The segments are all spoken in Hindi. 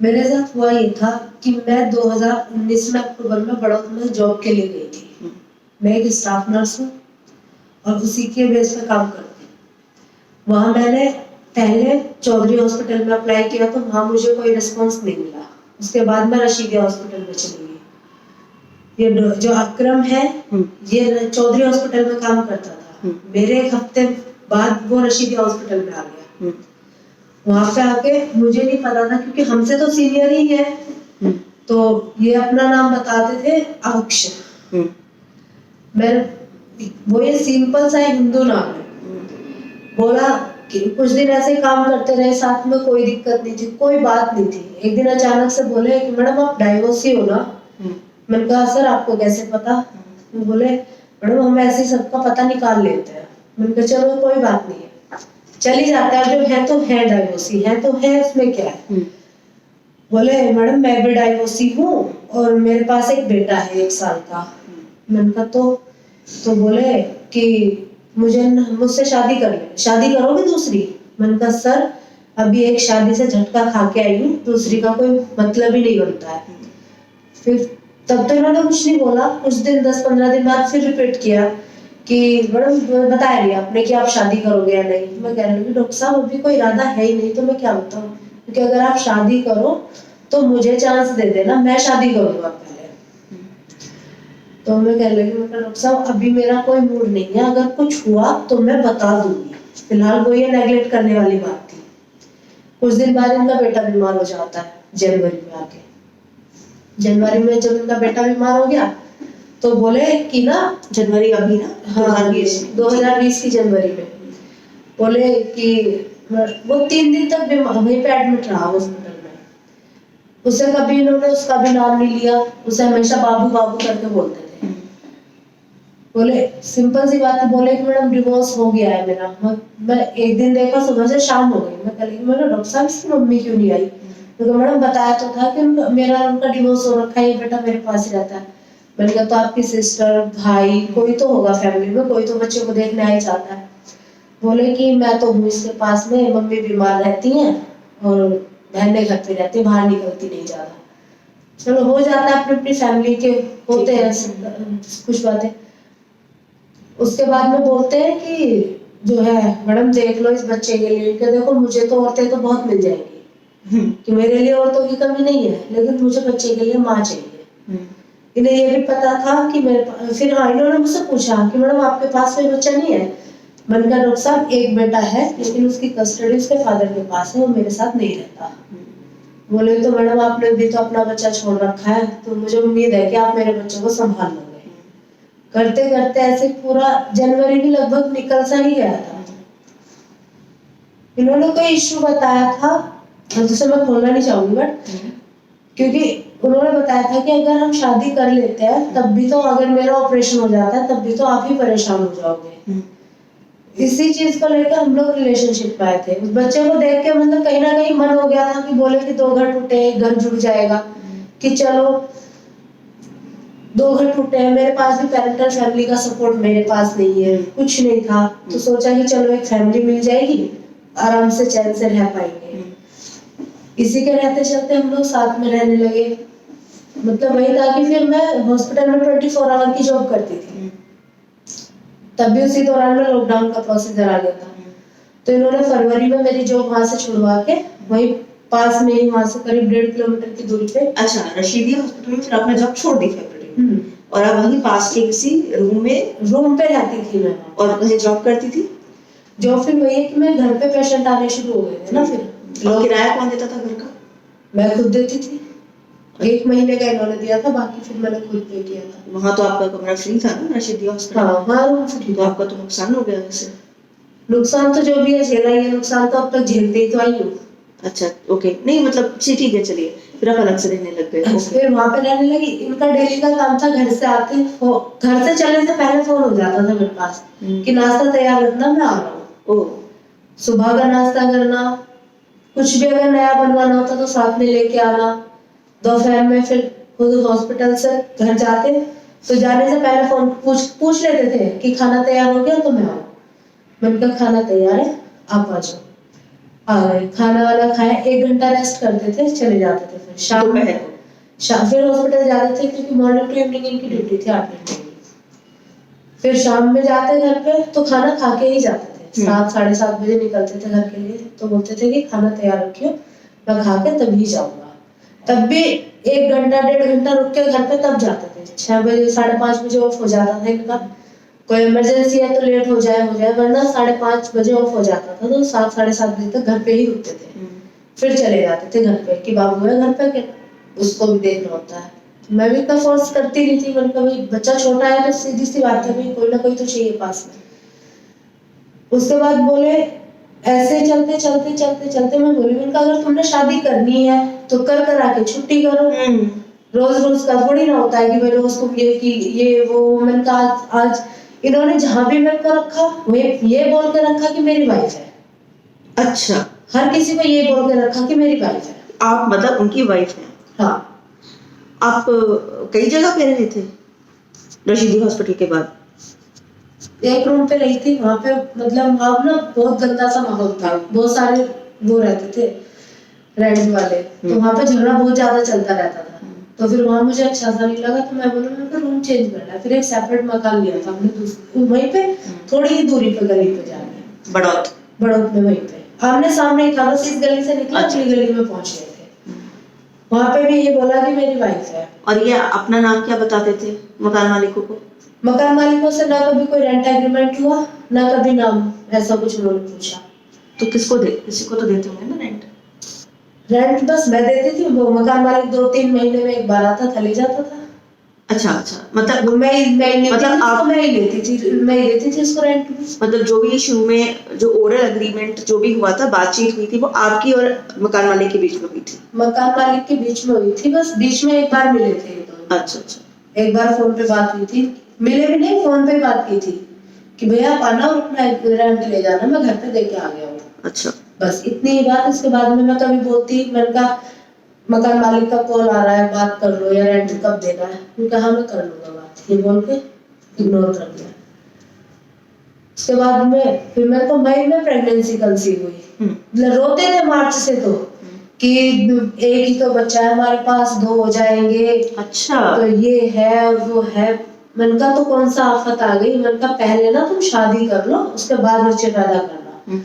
मेरे साथ हुआ ये था कि मैं 2019 में अक्टूबर में बड़ौदा में जॉब के लिए गई थी। मैं एक स्टाफ नर्स हूँ और उसी के बेस पे काम करती हूँ। वहाँ मैंने पहले चौधरी हॉस्पिटल में अप्लाई किया तो वहाँ मुझे कोई रिस्पॉन्स नहीं मिला। उसके बाद मैं रशीदिया हॉस्पिटल में चली गई। ये जो अकरम है ये चौधरी हॉस्पिटल में काम करता था। मेरे एक हफ्ते बाद वो रशीदिया हॉस्पिटल में आ गया। वहां पे आके मुझे नहीं पता था क्योंकि हमसे तो सीनियर ही है, तो ये अपना नाम बताते थे अक्ष। मैं वो ये सिंपल सा हिंदू नाम है। बोला कि कुछ दिन ऐसे काम करते रहे साथ में, कोई दिक्कत नहीं थी, कोई बात नहीं थी। एक दिन अचानक से बोले कि मैडम आप डाइवोर्सी हो ना। मैंने कहा सर आपको कैसे पता? बोले मैडम हम ऐसे सबका पता निकाल लेते हैं। मैंने कहा चलो कोई बात नहीं है, चली जाता है, जो है तो है, डाइवोर्सी है तो है, उसमें क्या है। बोले मैडम मैं भी डाइवोर्सी हूँ और मेरे पास एक बेटा है 1 साल का। मैंने कहा तो बोले कि मुझसे शादी कर ले, शादी करोगे दूसरी? मैंने कहा सर अभी एक शादी से झटका खा के आई हूँ, दूसरी का कोई मतलब ही नहीं बनता है। फिर तब तो इन्होंने कुछ नहीं बोला। कुछ दिन 10-15 दिन बाद फिर रिपीट किया कि मैडम बताया नहीं आपने कि आप शादी करोगे या नहीं। मैं कह रही हूँ डॉक्टर साहब अभी कोई इरादा है ही नहीं, तो मैं क्या बताऊँ, क्योंकि अगर आप शादी करो तो मुझे चांस दे देना, मैं शादी करूंगा पहले। तो मैं कह रही हूँ डॉक्टर साहब अभी मेरा कोई मूड नहीं है, अगर कुछ हुआ तो मैं बता दूंगी, फिलहाल वो ये नेगलेक्ट करने वाली बात थी। कुछ दिन बाद इनका बेटा बीमार हो जाता है जनवरी में आके। जनवरी में जब इनका बेटा बीमार हो गया तो बोले कि ना, जनवरी अभी ना, हाँ 2020 की जनवरी में, बोले कि वो 3 दिन तक वहीं पे एडमिट रहा हॉस्पिटल में। उसे कभी इन्होंने उसका भी नाम नहीं लिया, उसे हमेशा बाबू बाबू करके बोलते थे। बोले सिंपल सी बात है, बोले कि मैडम डिवोर्स हो गया है मेरा। मैं एक दिन देखा सुबह से शाम हो गई, मैं कल मैंने डॉक्टर साहब इसकी मम्मी क्यों नहीं आई? तो मैडम बताया तो था कि मेरा उनका डिवोर्स हो रखा है, बेटा मेरे पास ही रहता है। मैंने कहा तो आपकी सिस्टर भाई कोई तो होगा फैमिली में, कोई तो बच्चे को देखने आ ही जाता है। बोले कि मैं तो हूँ इसके पास में, मम्मी बीमार रहती हैं और बहनें घर पे रहती है, बाहर निकलती नहीं ज्यादा। चलो हो जाता है, अपनी अपनी फैमिली के होते हैं कुछ बातें। उसके बाद में बोलते हैं कि जो है मैडम देख लो इस बच्चे के लिए, कि देखो मुझे तो औरतें तो बहुत मिल जाएंगी कि मेरे लिए औरतों की कमी नहीं है, लेकिन मुझे बच्चे के लिए माँ चाहिए। इन्हें ये भी पता था कि मेरे फिर हाँ इन्होंने मुझसे पूछा कि मैडम आपके पास कोई बच्चा नहीं है? मैंने कहा डॉक्टर साहब एक बेटा है, लेकिन उसकी कस्टडी उसके फादर के पास है, वो मेरे साथ नहीं रहता। बोले तो मैडम आपने भी तो अपना बच्चा छोड़ रखा है, तो मुझे उम्मीद है कि आप मेरे बच्चे को संभाल लोगे। करते करते ऐसे पूरा जनवरी भी लगभग निकल सा ही गया था। इन्होंने कोई इश्यू बताया था जिसे मैं खोलना नहीं चाहूंगी, बट क्योंकि उन्होंने बताया था कि अगर हम शादी कर लेते हैं तब भी तो, अगर मेरा ऑपरेशन हो जाता है तब भी तो आप ही परेशान हो जाओगे। इसी चीज को लेकर हम लोग रिलेशनशिप में आए थे। उस बच्चे को देख के मतलब कहीं ना कहीं मन हो गया था कि बोले कि 2 घर टूटे 1 घर जुड़ जाएगा, कि चलो 2 घर टूटे हैं, मेरे पास भी पेरेंटल फैमिली का सपोर्ट मेरे पास नहीं है, कुछ नहीं था, तो सोचा कि चलो एक फैमिली मिल जाएगी, आराम से चैन से रह पाएंगे। इसी के रहते चलते हम लोग साथ में रहने लगे। मतलब वही था कि फिर मैं हॉस्पिटल में 24 आवर की जॉब करती थी, तभी उसी दौरान में लॉकडाउन का प्रोसीजर आ गया था। तो इन्होंने फरवरी में मेरी जॉब वहां से छुड़वा के वहीं पास में ही, वहां से करीब 1.5 किलोमीटर की दूरी पे। अच्छा, रशीदिया हॉस्पिटल में फिर आपने जॉब छोड़ दी फरवरी में, और आप वहीं पास के किसी रूम पे रहती थी मैं, और कहीं जॉब करती थी? जॉब फिर वही है कि मैं घर पे पेशेंट आने शुरू हो गए थे ना। फिर लोग किराया कौन देता था घर का? मैं खुद देती थी। 1 महीने का इन्होंने दिया था, बाकी फिर मैंने खुद पे किया था। वहाँ तो आपका कमरा फ्री था ना रशीदिया हॉस्पिटल? हाँ हाँ रूम फ्री। तो आपका तो नुकसान हो गया वैसे। नुकसान तो जो भी है झेला ही है, नुकसान तो अब तक झेलते ही तो आई हूँ। अच्छा ओके, नहीं मतलब ठीक है, चलिए फिर आप अलग से रहने लग गए। फिर वहाँ पे रहने लगी। इनका डेली का काम था, घर से आते घर से चलने से पहले फोन हो जाता था मेरे पास कि नाश्ता तैयार रखना, मैं आ रहा हूँ। सुबह का नाश्ता करना, कुछ भी अगर नया बनवाना होता तो साथ में लेके आना। दोपहर में फिर खुद हॉस्पिटल से घर जाते तो जाने से पहले फोन पूछ लेते थे कि खाना तैयार हो गया तो मैं आऊँ। मैंने कहा खाना तैयार है, आप आ जाओ। आ गए, खाना वाना खाए, 1 घंटा रेस्ट करते थे, चले जाते थे। फिर शाम दोपहर को? फिर हॉस्पिटल जाते थे क्योंकि मॉर्निंग टू इवनिंग इनकी ड्यूटी थी 8 घंटे की। फिर शाम में जाते घर पे तो खाना खा के ही जाते थे, 7-7:30 बजे निकलते थे घर के लिए। तो बोलते थे कि खाना तैयार रखियो, मैं खा के तभी जाऊंगा। तब भी 1 घंटा 1.5 घंटा रुक के घर पे तब जाते थे। 6 बजे 5:30 बजे ऑफ हो जाता था इनका, कोई इमरजेंसी है तो लेट हो जाए, वरना 5:30 बजे ऑफ हो जाता था। तो 7-7:30 बजे तक घर पे ही रुकते थे। फिर चले जाते थे घर पे कि बाबू है घर पे, कि उसको भी देखना होता है। मैं भी इतना फोर्स करती नहीं थी, मैंने कहा भाई बच्चा छोटा है तो सीधी सी बात है, भाई कोई ना कोई तो चाहिए पास में। उसके बाद बोले ऐसे चलते चलते चलते चलते मैं बोली, मैंने कहा अगर तुमने शादी करनी है तो कर आके छुट्टी करो। रोज रोज का थोड़ी ना होता है कि भाई रोज तुम ये कि ये वो। मैंने कहा आज इन्होंने जहां भी मेरे को रखा वो ये बोल के रखा कि मेरी वाइफ है। अच्छा, हर किसी को ये बोल के रखा कि मेरी वाइफ है। आप मतलब उनकी वाइफ हैं? हाँ। आप कई जगह पे रहे थे रशीदी हॉस्पिटल के बाद? एक रूम पे रही थी, वहां पे मतलब वहां ना बहुत गंदा सा माहौल था, बहुत सारे वो रहते थे रेंट वाले, तो वहां पे झगड़ा बहुत ज्यादा चलता रहता था। तो फिर वहां मुझे अच्छा सा नहीं लगा, तो मैं बोला मैं रूम चेंज करना है। फिर एक सेपरेट मकान लिया था हमने वहीं पे, थोड़ी ही दूरी पे गली पे जाके, बड़ौत में, वहीं पे आमने सामने ही था, बस इस गली से निकला अगली गली में पहुंच गए थे। वहां पे भी ये बोला कि मेरी वाइफ है। और ये अपना नाम क्या बताते थे मकान मालिकों को? मकान मालिकों से ना कभी कोई रेंट एग्रीमेंट हुआ, ना कभी नाम ऐसा कुछ उन्होंने पूछा। तो किसी को तो देते होंगे ना रेंट? रेंट बस मैं देती थी, वो मकान मालिक 2-3 महीने में एक बार आता था, ले जाता था। अच्छा, मतलब वो मैं ही लेती थी उसको रेंट में। मतलब जो भी शुरू में जो ओरल एग्रीमेंट जो भी हुआ था, बातचीत हुई थी, वो आपकी और मकान मालिक के बीच में हुई थी? मकान मालिक के बीच में हुई थी, बस बीच में एक बार मिले थे ये दोनों। अच्छा, एक बार फोन पे बात हुई थी, मिले भी नहीं, फोन पे बात की थी कि भैया आप आना और अपना रेंट ले जाना, मैं घर पे दे के आ गया हूँ। अच्छा, बस इतनी ही बात। इसके बाद में मैं कभी बोलती, मैंने कहा मकान मालिक का कॉल आ रहा है, बात कर लो, या रेंट कब देना है। उनका हाँ मैं कर लूंगा बात, ये बोल के इग्नोर कर दिया। उसके बाद में फिर मेरे को मई में प्रेगनेंसी कंसीव हुई। रोते थे मार्च से तो कि एक ही तो बच्चा है हमारे पास, 2 हो जाएंगे। अच्छा, तो ये है और वो है। मैंने कहा तो कौन सा आफत आ गई। मैंने कहा पहले ना तुम शादी कर लो, उसके बाद बच्चे पैदा करना।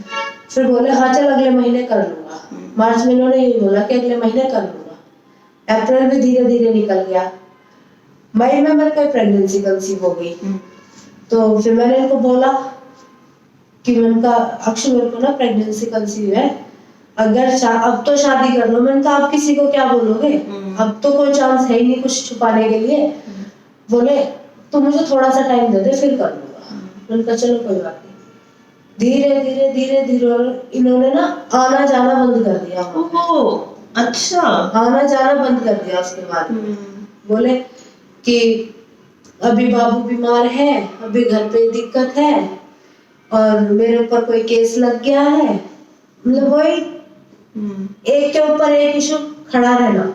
फिर बोले हाँ चल अगले महीने कर लूंगा। मार्च में इन्होंने यही बोला कि अगले महीने कर लूंगा। अप्रैल में धीरे धीरे निकल गया, मई में मेरे को प्रेगनेंसी कंसीव हो गई। तो फिर मैंने इनको बोला कि मैंने कहा अक्षय मेरे को ना प्रेगनेंसी कंसीव है, अगर अब तो शादी कर लो। मैंने कहा आप किसी को क्या बोलोगे, अब तो कोई चांस है ही नहीं कुछ छुपाने के लिए। बोले तो मुझे थोड़ा सा टाइम दे दे फिर कर लूंगा। मैंने कहा चलो कोई बात नहीं। धीरे धीरे धीरे धीरे इन्होंने ना आना जाना बंद कर दिया। ओह अच्छा, आना जाना बंद कर दिया। उसके बाद बोले कि अभी बाबू बीमार है, अभी घर पे दिक्कत है और मेरे ऊपर कोई केस लग गया है। मतलब वही एक के ऊपर एक इशू खड़ा रहना।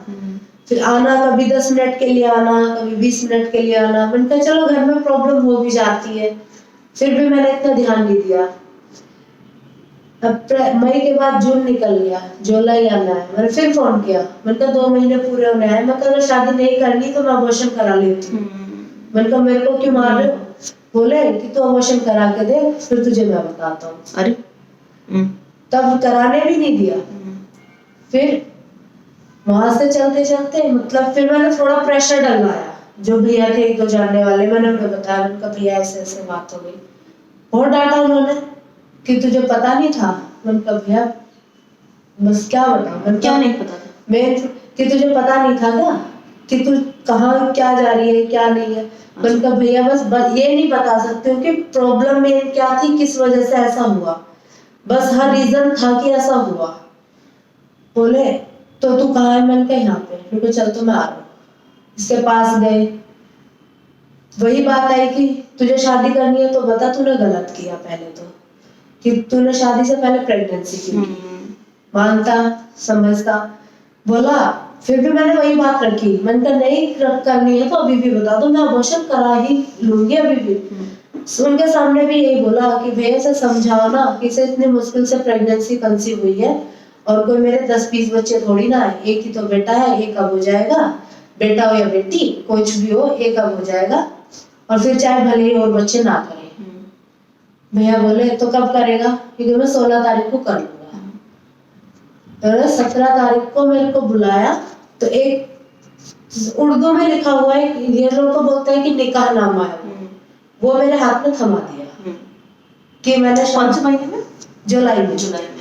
फिर आना कभी 10 मिनट के लिए आना, कभी 20 मिनट के लिए आना। मैंने कहा चलो घर में प्रॉब्लम हो भी जाती है, फिर भी मैंने इतना ध्यान नहीं दिया। अब मई के बाद जून निकल गया, जुलाई आना है। मैंने फिर फोन किया, मैंने कहा 2 महीने पूरे होने आए, मैं अगर शादी नहीं करनी तो मैं अबॉर्शन करा लेती हूँ। मैंने कहा मेरे को क्यों मार रहे हो। बोले कि तू अबॉर्शन करा के दे, फिर तुझे मैं बताता हूँ। अरे तब कराने भी नहीं दिया। फिर वहां से चलते चलते मतलब फिर मैंने थोड़ा प्रेशर डलवाया। जो भैया थे 1-2 जानने वाले, मैंने उन्हें बताया, मैंने कहा भैया ऐसे ऐसे बात हो गई। बहुत डांटा उन्होंने कि तुझे पता नहीं था। मैंने कहा भैया बस क्या बताऊं, मैंने क्या नहीं पता था? मैं कि तुझे पता नहीं था क्या कि तू कहाँ क्या जा रही है क्या नहीं है। मैंने कहा भैया बस ये नहीं बता सकते हो कि प्रॉब्लम मेन क्या थी, किस वजह से ऐसा हुआ, बस हर रीजन था कि ऐसा हुआ। बोले तो तू कहाँ है। मैंने कहा यहाँ पे। तो चल तो मैं आ रहा हूँ। इसके पास गए, वही बात आई कि तुझे शादी करनी है तो बता तूने गलत किया पहले तो, कि तूने शादी से पहले प्रेगनेंसी क्यों की। मानता समझता। बोला फिर भी मैंने वही बात रखी। मैंने कहा नहीं करनी है तो अभी भी बता दो, मैं अबॉर्शन करा ही लूंगी अभी भी। उनके सामने भी यही बोला कि भैया से समझाओ ना कि इसे इतनी मुश्किल से प्रेगनेंसी कंसीव हुई है और कोई मेरे 10-20 बच्चे थोड़ी ना है, एक ही तो बेटा है, एक अब हो जाएगा, बेटा हो या बेटी कुछ भी हो एक अब हो जाएगा और फिर चाहे भले ही और बच्चे ना करें। भैया बोले तो कब करेगा, क्योंकि मैं 16 तारीख को कर लूंगा। 17 तारीख को मेरे को बुलाया तो एक उर्दू में लिखा हुआ है, ये लोग तो बोलते हैं कि निकाह नामा है, वो मेरे हाथ में थमा दिया कि मैंने कौन से महीने में? जुलाई में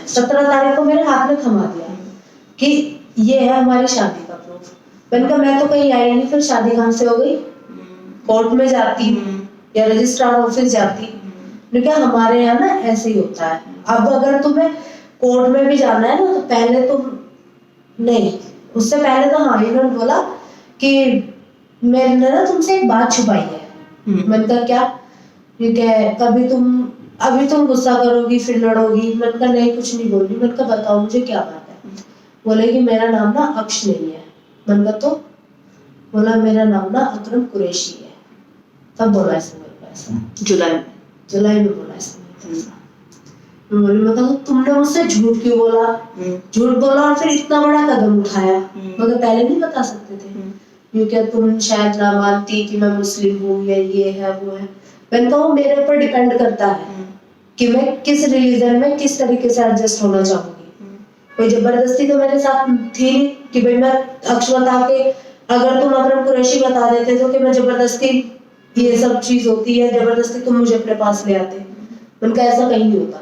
17 तारीख को मेरे हाथ में थमा दिया कि ये है हमारी शादी का प्रूफ। मैंने कहा मैं तो कहीं आई नहीं, फिर शादी कहाँ से हो गई? कोर्ट में जाती या रजिस्ट्रार ऑफिस जाती। मैंने कहा हमारे यहाँ ना ऐसे ही होता है, अब अगर तुम्हें कोर्ट में भी जाना है ना तो पहले तुम नहीं, उससे पहले तो हाँ इन्होंने बोला कि मैंने ना तुमसे एक बात छुपाई है। मैंने कहा क्या? क्योंकि कभी अभी तुम गुस्सा करोगी फिर लड़ोगी। मैंने कहा नहीं कुछ नहीं बोल रही। मैंने कहा बताओ मुझे क्या बात है? बोले कि मेरा नाम ना अक्ष नहीं है। मैंने कहा तो? बोला मेरा नाम ना अकरम कुरैशी है। तब बोला इसने मेरे को ऐसा, जुलाई में बोला इसने ऐसा। मैं बोली मतलब तुमने मुझसे झूठ क्यों बोला? झूठ बोला और फिर इतना बड़ा कदम उठाया, मगर पहले नहीं बता सकते थे? क्योंकि तुम शायद ना मानती कि मैं मुस्लिम हूँ या ये है वो है। मैंने कहा वो मेरे ऊपर डिपेंड करता है कि मैं किस रिलीजन में किस तरीके से एडजस्ट होना चाहूंगी। कोई जबरदस्ती तो मेरे साथ थी नहीं कि भाई मैं अक्ष बता के, अगर तुम अकरम कुरैशी बता देते तो कि मैं जबरदस्ती ये सब चीज होती है, जबरदस्ती तुम मुझे अपने पास ले आते। उनका ऐसा कहीं नहीं होता।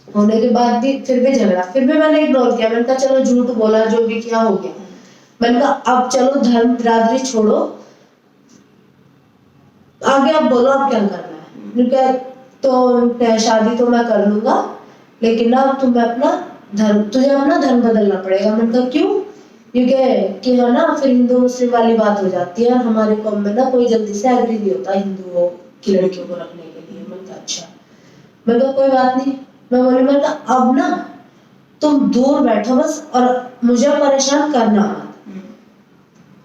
होने के बाद भी फिर भी झगड़ा, फिर भी मैंने इग्नोर किया। मैंने कहा चलो झूठ बोला जो भी किया हो गया। मैंने कहा अब चलो धर्म बिरादरी छोड़ो, आगे अब बोलो अब क्या करना है। मैंने तो शादी तो मैं कर लूंगा लेकिन ना तुझे अपना धर्म बदलना पड़ेगा। मैंने कहा क्यों? क्योंकि कि है ना फिर हिंदू मुस्लिम वाली बात हो जाती है और हमारे कौम में ना कोई जल्दी से एग्री नहीं होता हिंदुओं की लड़कियों को रखने के लिए। मैंने कहा अच्छा। मैंने कहा कोई बात नहीं। मैंने कहा अब ना तुम दूर बैठो बस और मुझे परेशान करना मत।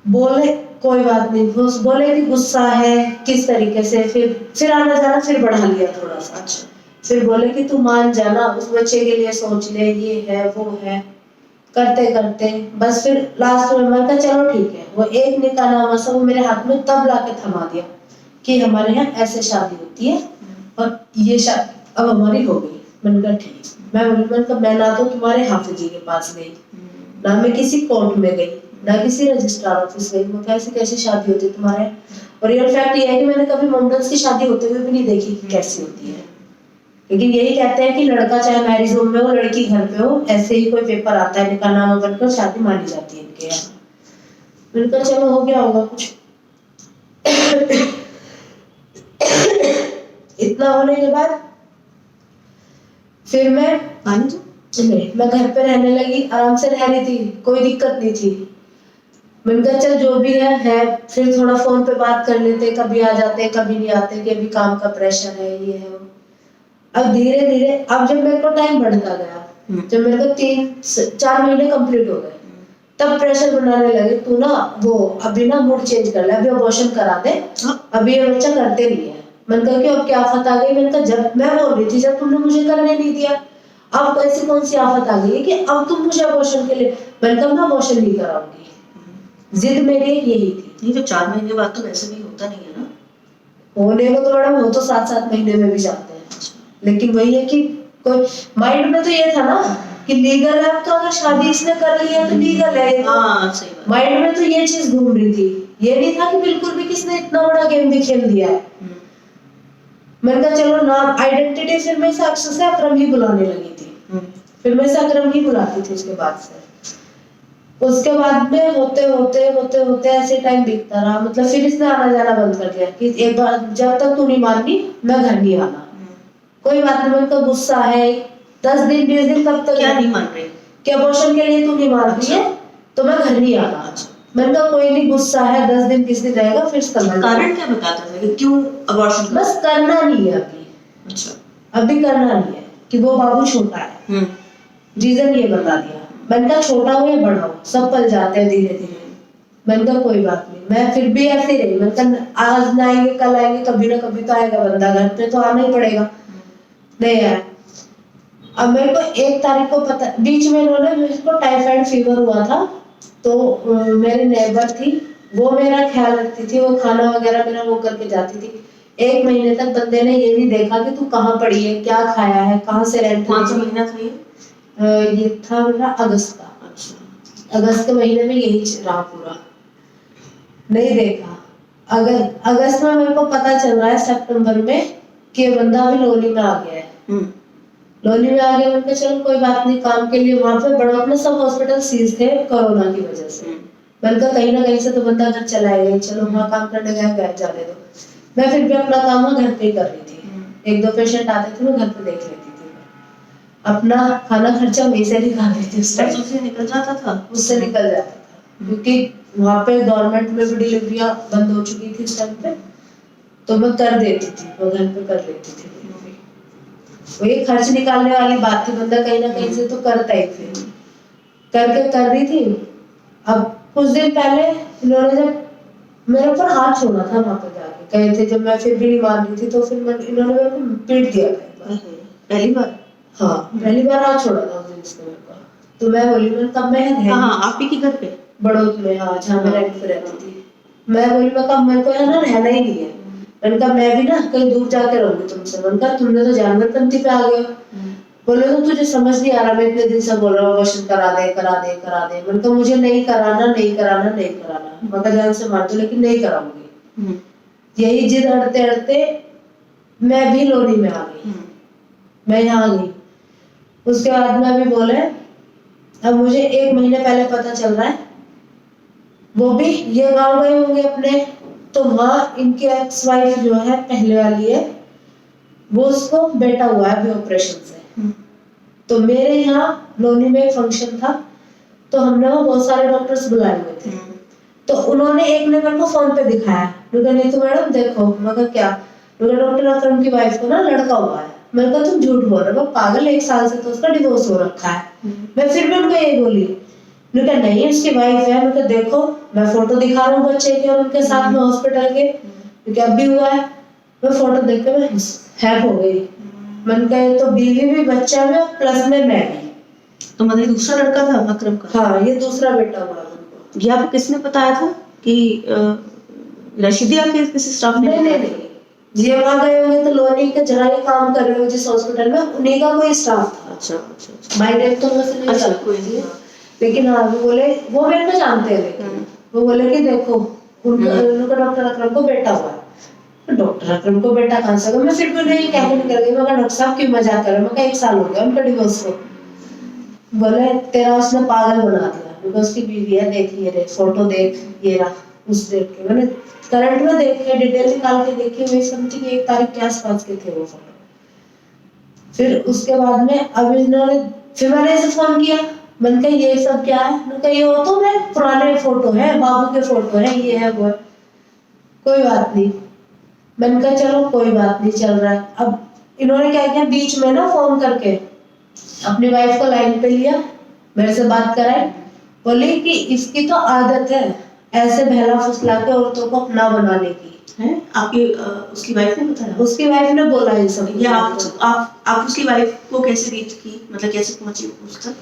बोले कोई बात नहीं। बोले कि गुस्सा है किस तरीके से, फिर आना जाना फिर बढ़ा लिया थोड़ा सा। फिर बोले कि तू मान जाना, उस बच्चे के लिए सोच ले, ये है वो है, करते करते बस फिर लास्ट में मैंने कहा चलो ठीक है। वो एक निकाहनामा सा वो मेरे हाथ में तब लाके थमा दिया कि हमारे यहाँ ऐसे शादी होती है और ये शादी अब हमारी हो गई। मैंने कहा ठीक। मैंने कहा मैं ना तो तुम्हारे हाफिज जी के पास गई, ना मैं किसी कोर्ट में गई, ना किसी रजिस्ट्रार ऑफिस गई। मैं कैसे कैसे शादी होती है तुम्हारे? और रियल फैक्ट ये है कि मैंने कभी मोमडन्स की शादी होते हुए भी नहीं देखी कैसी होती है। लेकिन यही कहते हैं कि लड़का चाहे मैरिज होम में हो लड़की घर पे हो, ऐसे ही कोई पेपर आता है निकाहनामा बनकर शादी मानी जाती है इनके यहाँ। मैंने कहा चलो हो गया होगा कुछ। इतना होने के बाद फिर मैं घर पे रहने लगी, आराम से रह रही थी, कोई दिक्कत नहीं थी। मैंने कहा चल जो भी है फिर थोड़ा फोन पे बात कर लेते, कभी आ जाते कभी नहीं आते कि अभी काम का प्रेशर है ये है। अब धीरे धीरे अब जब मेरे को टाइम बढ़ता गया, जब मेरे को 3-4 महीने कंप्लीट हो गए, तब प्रेशर बनाने लगे तू ना वो अभी ना मूड चेंज कर ले, अभी अबॉर्शन करा दे, अभी ये बच्चा करते नहीं है। मैंने कहा कि अब क्या आफत आ गई? मैंने कहा जब मैं बोल रही थी जब तुमने मुझे करने नहीं दिया, अब ऐसी कौन सी आफत आ गई है कि अब तुम मुझे अबॉर्शन के लिए? मैंने कहा मैं अबॉर्शन नहीं कराऊंगी। जिद मेरी यही थी। नहीं तो 4 महीने बाद तो वैसे भी होता नहीं है ना। होने को तो मैडम वो तो 7-7 महीने में भी जाते हैं, लेकिन वही है कि कोई माइंड में तो ये था ना कि लीगल है, तो अगर शादी इसने कर ली है तो लीगल है। हाँ सही बात। माइंड में तो ये चीज घूम रही थी, ये नहीं था कि बिल्कुल भी किसने इतना बड़ा गेम भी खेल दिया है। मैंने कहा चलो नाम आइडेंटिटी फिर मैं अक्सर से अकरम ही बुलाने लगी थी। फिर मैं से अकरम ही बुलाती थी उसके बाद से। उसके बाद में होते होते ऐसे टाइम बीतता रहा, मतलब फिर इसने आना जाना बंद कर दिया कि एक बार जब तक तू नहीं माननी मैं घर नहीं आना। कोई बात नहीं। उनका गुस्सा है 10 दिन 20 दिन कब तक क्या नहीं मान रहे कि अबॉर्शन के लिए तू नहीं मान रही है तो मैं घर नहीं आना। मैंने कहा कोई नहीं, गुस्सा है 10 दिन 20 दिन रहेगा फिर समझ। कारण क्या बताता था कि क्यों अबॉर्शन? बस करना नहीं है अभी। अच्छा अभी करना नहीं है कि वो बाबू छोटा है, रीजन ये बता दिया। मैंने कहा छोटा हो या बड़ा हो सब पल जाते हैं धीरे धीरे, मैंने कहा कोई बात नहीं, मैं फिर भी ऐसे ही रही। मैंने कहा आज ना आएंगे कल आएंगे, कभी ना कभी तो आएगा बंदा, घर पे तो आना ही पड़ेगा। नहीं आया। अब मेरे को 1 तारीख को पता, बीच में इन्होंने, मेरे को टाइफाइड फीवर हुआ था, तो मेरे नेबर थी, वो मेरा ख्याल रखती थी, वो खाना वगैरह मेरा वो करके जाती थी। 1 महीने तक बंदे ने ये नहीं देखा कि तू कहाँ पड़ी है, क्या खाया है, कहाँ से रेंट। कौन सा महीना था ये? ये था मेरा अगस्त का। अच्छा। अगस्त के महीने में यही रहा पूरा, नहीं देखा। अगर अगस्त में मेरे को पता चल रहा है सितंबर में कि ये बंदा अभी लोनी में आ गया है। लोनी में आ गया, मैंने कहा चलो कोई बात नहीं, काम के लिए वहां पे बड़ौत में सब हॉस्पिटल सीज थे कोरोना की वजह से। मैंने कहा कहीं ना कहीं से तो बंदा घर चला आएगा, चलो वहाँ काम करने गया, घर जाने दो। मैं फिर भी अपना काम घर पे ही कर रही थी। 1-2 पेशेंट आते थे, मैं घर पे देख लेती थी, अपना खाना खर्चा वहीं से निकाल लेती उस टाइम, उससे निकल जाता था। उससे निकल जाता था, क्योंकि वहाँ पे गवर्नमेंट में भी डिलीवरियां बंद हो चुकी थी उस टाइम पे, तो मैं कर देती थी, वो घर पे कर लेती थी। वही खर्च निकालने वाली बात थी, बंदा कहीं ना कहीं से तो करता ही, फिर करके कर रही थी। अब कुछ दिन पहले इन्होंने जब मेरे ऊपर हाथ छोड़ा था वहां पे जाके, कहे थे जब मैं फिर भी नहीं मान रही थी, तो फिर इन्होंने मेरे को पीट दिया था पहली बार। हाँ, पहली बार हाथ छोड़ा था उस दिन इसने मेरे को। तो मैं बोली, मैं कब मैं आप ही के घर पे बड़ौत में, हाँ, जहाँ मैं रेंट पे रहती थी। मैं बोली, मैं कब, मेरे को है ना रहना ही नहीं है। मैंने कहा मैं भी ना कहीं दूर जाके रहूंगी तुमसे। मैंने कहा तुमने तो जानवर पंथी पे आ गए। बोले तो तुझे समझ नहीं आ रहा, मैं इतने दिन से बोल रहा हूँ अबॉर्शन करा दे करा दे करा दे। मैंने कहा मुझे नहीं कराना नहीं कराना नहीं कराना, मैं कहा जान से मार दो लेकिन नहीं कराऊंगी। यही जिद अड़ते अड़ते मैं भी लोनी में आ गई, मैं यहाँ गई। उसके बाद में अभी बोले, अब मुझे 1 महीने पहले पता चल रहा है, वो भी ये गाँव गए होंगे अपने, तो वहाँ इनकी एक्स वाइफ जो है पहले वाली है, वो उसको बेटा हुआ है अभी ऑपरेशन से। तो मेरे यहाँ लोनी में एक फंक्शन था, तो हमने वहाँ बहुत सारे डॉक्टर्स बुलाए हुए थे। तो उन्होंने एक ने मेरे को फोन पे दिखाया, नहीं तो मैडम देखो। मैं कहा क्या? डॉक्टर अकरम की वाइफ को ना लड़का हुआ है। मैंने कहा तुम झूठ बोल रहे हो पागल, 1 साल से तो उसका डिवोर्स हो रखा है। मैं फिर भी उनको यही बोली, उन्होंने कहा नहीं उसकी वाइफ है। उन्होंने देखो मैं फोटो दिखा रहा हूँ बच्चे के और उनके साथ में हॉस्पिटल के, क्योंकि अब भी हुआ है। मैं फोटो देख के मैं हैप हो गई। मैंने कहा तो बीवी भी बच्चा में प्लस में मैं भी। तो मतलब दूसरा लड़का था अकरम का? हाँ, ये दूसरा बेटा हुआ उनको। ये आपको किसने बताया था कि रशीदिया के किसी स्टाफ ने? नहीं, ये वहाँ गए होंगे तो लोनी के जरा ही काम कर रहे हो जिस हॉस्पिटल में, उन्हीं का कोई स्टाफ था। अच्छा। बाय नेम तो मुझसे नहीं जानती कोई थी, लेकिन हाँ वो बोले, वो मेरे को जानते हैं, लेकिन वो बोले कि देखो उनका डॉक्टर अकरम को बेटा हुआ है। डॉक्टर अकरम को बेटा कहाँ से? मैं फिर भी नहीं कहने निकल गई। मैं कहा डॉक्टर साहब क्यों मजाक कर रहे हो? मैं कहा 1 साल हो गया उनका डिवोर्स को। बोले तेरा उसने पागल बना दिया, क्योंकि उसकी बीवी है, देख ये रे फोटो देख, ये रहा उस डेट के। मैंने करंट में देखे, डिटेल निकाल के देखी, वही समझी कि 1 तारीख के आसपास के थे वो फोटो। फिर उसके बाद में अब इन्होंने फिर मैंने इसे फोन किया, मैंने कहा ये सब क्या है? मैंने कहा ये हो तो मैं पुराने फोटो है, बाबू के फोटो है, ये है वो है। कोई बात नहीं। मैंने कहा चलो कोई बात नहीं, चल रहा है। अब इन्होंने क्या किया, बीच में ना फोन करके अपनी वाइफ को लाइन पे लिया, मेरे से बात कराई, बोली कि इसकी तो आदत है ऐसे बहला फुसला के औरतों को अपना बनाने की। है आपकी उसकी वाइफ ने बताया? उसकी वाइफ ने बोला ये सब। ये आप उसकी वाइफ को कैसे रीच की, मतलब कैसे पहुंची उस तक?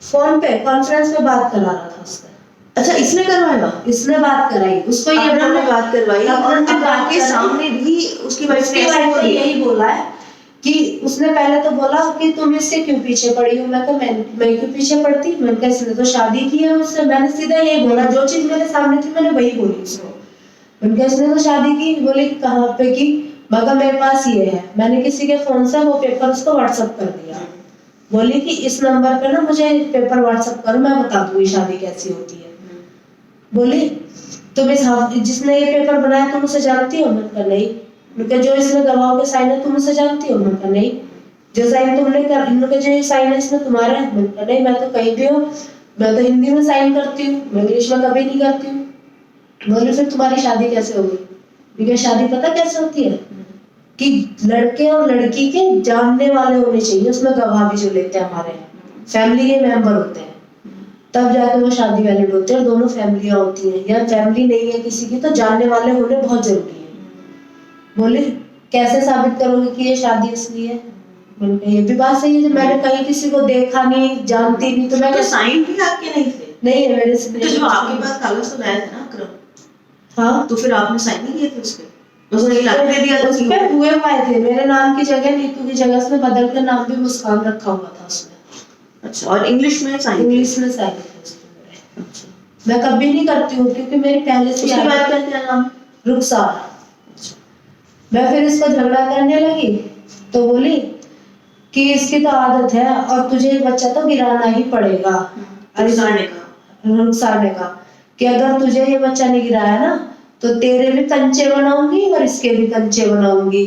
फोन पे कॉन्फ्रेंस पे बात करा रहा था उससे। अच्छा, इसने करवाया? इसने बात कराई उसको, ये हमने बात करवाई और बात के सामने भी उसकी वाइफ ने यही बोला है कि उसने पहले तो बोला कि तुम इससे क्यों पीछे पड़ी हो। मैं क्यों पीछे पड़ती? मैंने कहा इसने तो शादी की है मुझसे। मैंने सीधा यही बोला, जो चीज मेरे सामने थी मैंने वही बोली उसको। मैंने कहा इसने तो शादी की। बोले कहाँ पे की? मैं कहा मेरे पास ये है, मैंने किसी के फोन से वो पेपर उसको व्हाट्सएप कर दिया। बोली कि इस नंबर पे ना मुझे पेपर व्हाट्सएप करो, मैं बता दूंगी शादी कैसी होती है। बोली तुम जिसने ये पेपर बनाया तुम उसे जानती हो? मैंने कहा नहीं। उनका जो इसमें गवाहों के साइन है तुम उसे जानती हो? मैंने कहा नहीं। जो साइन तुमने कर, इनके जो साइन है इसमें तुम्हारा है? मैंने कहा नहीं, मैं तो कहीं भी हो, मैं तो हिंदी में साइन करती हूँ, मैं इंग्लिश में कभी नहीं करती हूँ। बोले फिर तुम्हारी शादी कैसे होगी? क्योंकि शादी पता कैसे होती है कि लड़के और लड़की के जानने वाले होने चाहिए उसमें, गवाह भी जो लेते हैं हमारे फैमिली के मेंबर होते हैं। तब जाके वो शादी वैलिड होती है और दोनों फैमिलियां होती हैं। या फैमिली नहीं है किसी की तो जानने वाले होने बहुत जरूरी है। बोले कैसे साबित करोगे कि ये शादी असली है? मैंने कहा ये भी बात सही है, जब मैंने कहीं किसी को देखा नहीं, जानती नहीं, तो मैं तो साइन भी आपके नहीं थे? नहीं है मेरे तो जो आपके पास कागज तो लाए थे ना अक्रम, हाँ, तो फिर आपने साइन नहीं किए थे उसके? उसने ये लाके दे दिया था उस कि पे हुए थे, मेरे नाम की जगह नीतू की जगह उसने बदल के नाम भी मुस्कान रखा हुआ था उसमें। अच्छा, और इंग्लिश में साइन? इंग्लिश में साइन थे उसमें मेरे। अच्छा, मैं कभी नहीं करती हूँ क्योंकि मेरी पहले से उसके बाद क्या नाम? रुखसार। अच्छा, मैं फिर इसको झगड़ा करने लगी तो बोली कि इसकी तो आदत है और तुझे एक बच्चा तो गिराना ही पड़ेगा। रुखसार ने कहा? रुखसार ने कहा कि अगर तुझे ये बच्चा नहीं गिराया ना तो तेरे भी कंचे बनाऊंगी और इसके भी कंचे बनाऊंगी।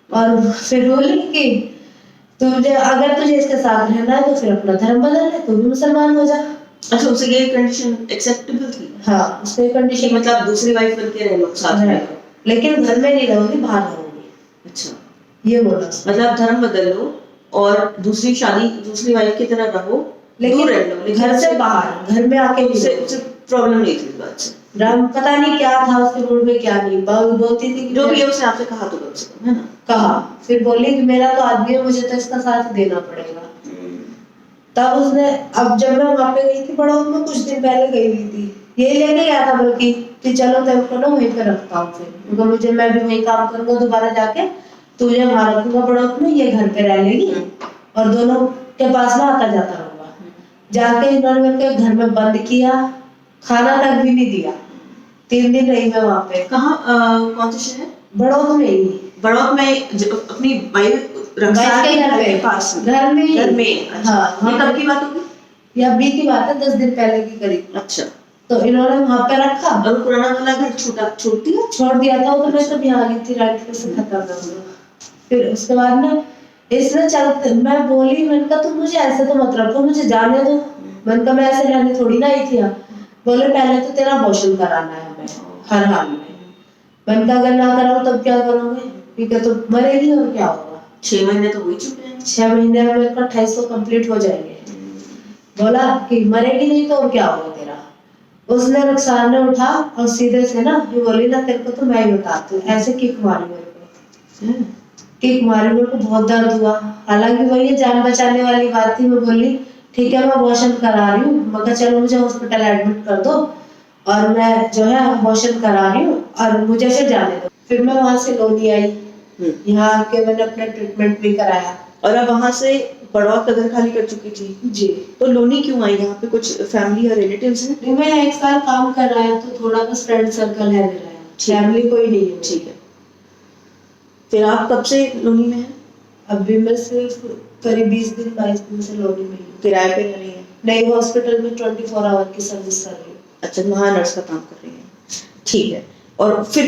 और फिर बोली कि तुझे अगर तुझे इसके साथ रहना है तो फिर अपना धर्म बदल ले, तू भी मुसलमान हो जा। अच्छा, उसे ये कंडीशन एक्सेप्टेबल थी? हाँ, उसने कंडीशन मतलब दूसरी वाइफ बनके रह लो साथ में, लेकिन घर में नहीं रहूंगी, बाहर रहूंगी। अच्छा, ये बोला। मतलब धर्म बदल लो और दूसरी शादी दूसरी वाइफ की तरह रहो, दूर रह लो, लेकिन घर से बाहर, घर में आके उसे प्रॉब्लम नहीं थी इस बात से? राम पता नहीं क्या था उसके मूड में, क्या नहीं बोलती थी जो भी है उसने आपसे कहा तो कम से कम, है ना? कहा, फिर बोली कि मेरा तो आदमी है, मुझे तो इसका साथ देना पड़ेगा। तब उसने, अब जब मैं वहां पे गई थी बड़ौद में, कुछ दिन पहले गई हुई थी, ये लेके गया था बल्कि कि चलो तेरे ना वहीं पे रखता हूँ, फिर क्योंकि मुझे, मैं भी वहीं काम करूंगा दोबारा जाके, तुझे वहां रखूंगा बड़ौद में, ये घर पे रह लेगी और दोनों के पास में आता जाता रहूंगा। जाके इन्होंने मेरे को घर में बंद किया, खाना तक भी नहीं दिया। 3 दिन रही मैं वहां पे। कहाँ, कौन से शहर? बड़ौद में ही। बड़ौद में अपनी वाइफ रखसार के घर पे पास घर में घर में? अच्छा, हाँ, ये कब की बात होगी? ये अभी की बात है, 10 दिन पहले की करीब। अच्छा, तो इन्होंने वहां पे रखा और पुराना वाला घर छोड़ दिया? छोड़ दिया था, वो तो मैं तब यहाँ आ गई थी, राइट से खत्म था वो। फिर उसके बाद में इसने चलते, मैं बोली, मैंने कहा तुम मुझे ऐसे तो मत रखो, मुझे जाने दो। मैंने कहा मैं ऐसे रहने थोड़ी ना आई थी यहाँ। बोले पहले तो तेरा अबॉर्शन कराना है हमें हर हाल में। मैंने कहा अगर ना कराऊं तब क्या करोगे? ठीक है, तो मरेगी और क्या होगा? 6 महीने तो हो ही चुके हैं। 6 महीने में मेरे को 2800 कंप्लीट हो जाएंगे। बोला कि मरेगी नहीं तो और क्या होगा तेरा? उसने रुखसार ने उठा और सीधे से ना ये बोली ना, तेरे को तो मैं ही बताती हूँ, ऐसे किक मारी मेरे को। किक मारी, मेरे को बहुत दर्द हुआ। हालांकि वही जान बचाने वाली बात थी। मैं बोली ठीक है, मैं अबॉर्शन करा रही हूँ, मगर चलो मुझे हॉस्पिटल एडमिट कर दो और मैं जो है अबॉर्शन करा रही हूँ और मुझे फिर जाने दो। फिर मैं वहां से लोनी आई, यहाँ आके मैंने अपना ट्रीटमेंट भी कराया। और अब वहां से बड़ौद का घर खाली कर चुकी थी जी। तो लोनी क्यों आई? यहाँ पे कुछ फैमिली या रिलेटिव्स हैं? नहीं, मैं 1 साल काम कर रहा है तो थोड़ा बस फ्रेंड सर्कल है मेरा, फैमिली कोई नहीं है। ठीक है, फिर आप कब से लोनी में हैं? अभी मैं सिर्फ करीब 20 दिन 22 दिन से लोनी में हूँ। किराए पे रह रही हैं? नई हॉस्पिटल में 24 आवर की सर्विस कर रही हूँ। अच्छा, वहाँ नर्स का काम कर रही हैं, ठीक है। और फिर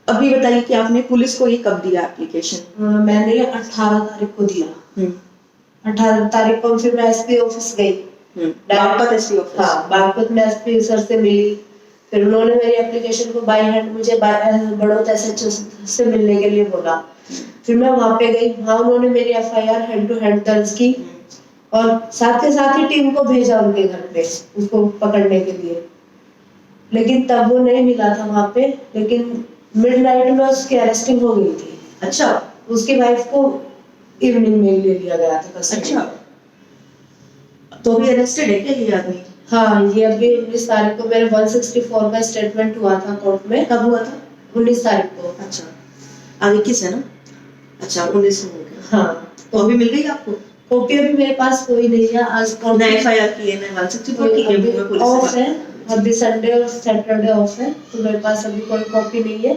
अभी बताइए कि आपने पुलिस को ये कब दिया एप्लीकेशन? मैंने 18 तारीख को दिया। 18 तारीख को फिर मैं एसपी ऑफिस गई। Baghpat SP office? हाँ, बागपत में एसपी सर से मिली। फिर उन्होंने मेरी एप्लीकेशन को बाय हैंड मुझे बड़ौद एसएचओ से मिलने के लिए बोला। फिर मैं वहां पे गई, वहां उन्होंने मेरी एफआईआर हैंड टू हैंड दर्ज की और साथ के साथ ही टीम को भेजा उनके घर पे उसको पकड़ने के लिए। लेकिन तब वो नहीं मिला था वहां पे, लेकिन मिडनाइट में उसकी अरेस्टिंग हो गई थी। अच्छा, उसकी वाइफ को इवनिंग में ले लिया गया था कस्टडी। अच्छा, तो अभी अरेस्टेड है क्या ये आदमी? हाँ, ये अभी 19 तारीख को मेरे 164 का स्टेटमेंट हुआ था कोर्ट में। कब हुआ था? 19 तारीख को। अच्छा, आज 21 है ना? अच्छा, 19 हो गया। हाँ, तो अभी मिल गई आपको कॉपी? अभी मेरे पास कोई नहीं है। आज ना एफआईआर की है ना 164 की है, पुलिस ऑफ है। अभी संडे और सैटरडे ऑफ है तो मेरे पास अभी कोई कॉपी नहीं है।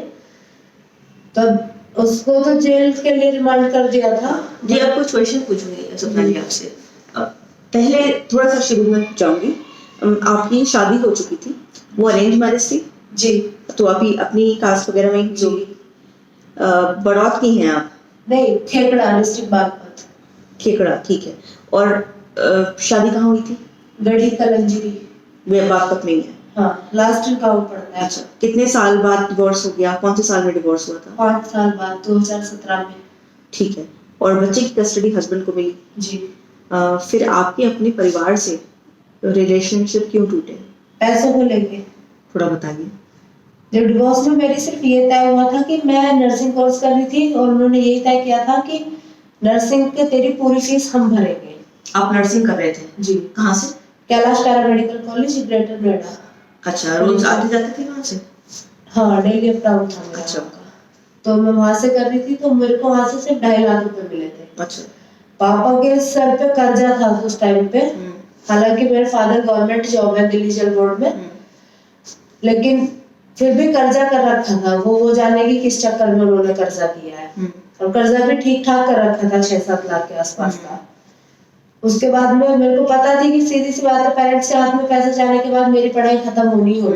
तब उसको तो जेल के लिए रिमांड कर दिया था। जी, आपको क्वेश्चन पूछूंगी सपना जी आपसे। पहले थोड़ा सा शुरू में जाऊंगी। आपकी शादी हो चुकी थी, वो अरेंज मैरिज थी? जी। तो अभी अपनी कास्ट वगैरह में जो भी बड़ौद की हैं आप? नहीं, खेकड़ा डिस्ट्रिक्ट बागपत। खेकड़ा, ठीक है। और शादी कहाँ हुई थी? गढ़ी कलंजरी, बागपत में ही है? हाँ, लास्ट गांव पड़ता है। अच्छा, कितने साल बाद डिवोर्स हो गया? कौन से साल में डिवोर्स हुआ था? 5 साल बाद, 2017 में। ठीक है। और बच्चे की कस्टडी हस्बैंड को मिली? जी। फिर आपके अपने परिवार से रिलेशनशिप क्यों टूटे, पैसों को लेके। थोड़ा बताइए। जब डिवोर्स में मेरी सिर्फ ये तय हुआ था कि मैं नर्सिंग कोर्स कर रही थी और उन्होंने यही तय किया था कि नर्सिंग के तेरी पूरी फीस हम भरेंगे। आप नर्सिंग कर रहे थे? जी। कहाँ से? Kailash paramedical college, greater Noida. अच्छा, रोज आते जाते थे वहाँ से? हाँ, डेली अप डाउन था मेरा। अच्छा। तो मैं वहां से कर रही थी, तो मेरे को वहां से सिर्फ 2.5 लाख रुपए मिले थे। अच्छा। पापा के सर पे कर्जा था उस टाइम पे। हालांकि मेरे फादर गवर्नमेंट जॉब है दिल्ली जल बोर्ड में, लेकिन फिर भी कर्जा कर रखा था। वो जाने की किस चक्कर में उन्होंने कर्जा किया है। और कर्जा भी ठीक ठाक कर रखा था, 6-7 लाख के आसपास था। उसके बाद में मेरे को पता थी कि सीधी सी बात है, पेरेंट्स के हाथ में पैसे जाने के बाद मेरी पढ़ाई खत्म होनी है,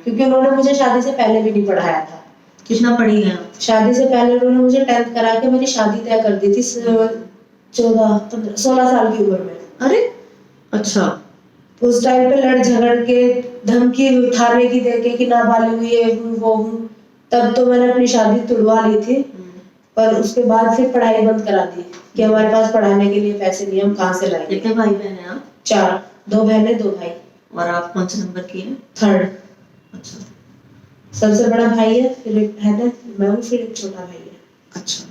क्योंकि उन्होंने मुझे शादी से पहले भी नहीं पढ़ाया था। कितना पढ़ी हैं आप? शादी से पहले उन्होंने मुझे 10th करा के मेरी शादी तय कर दी थी 16 साल की उम्र में। अरे अच्छा। उस टाइम पे लड़ झगड़ के धमकी उठाने की देके कि नाबालिग हुई है, वो हूँ, तब तो मैंने अपनी शादी तुड़वा ली थी। पर उसके बाद फिर पढ़ाई बंद करा दी कि हमारे पास पढ़ाने के लिए पैसे नहीं, हम कहाँ से लाएंगे। कितने भाई बहन हैं आप? 4, 2 बहनें 2 भाई। और आप कौन से नंबर की हैं? 3rd। अच्छा। सबसे बड़ा भाई है, फिर एक बहन है, मैं हूँ, फिर एक छोटा भाई है। अच्छा।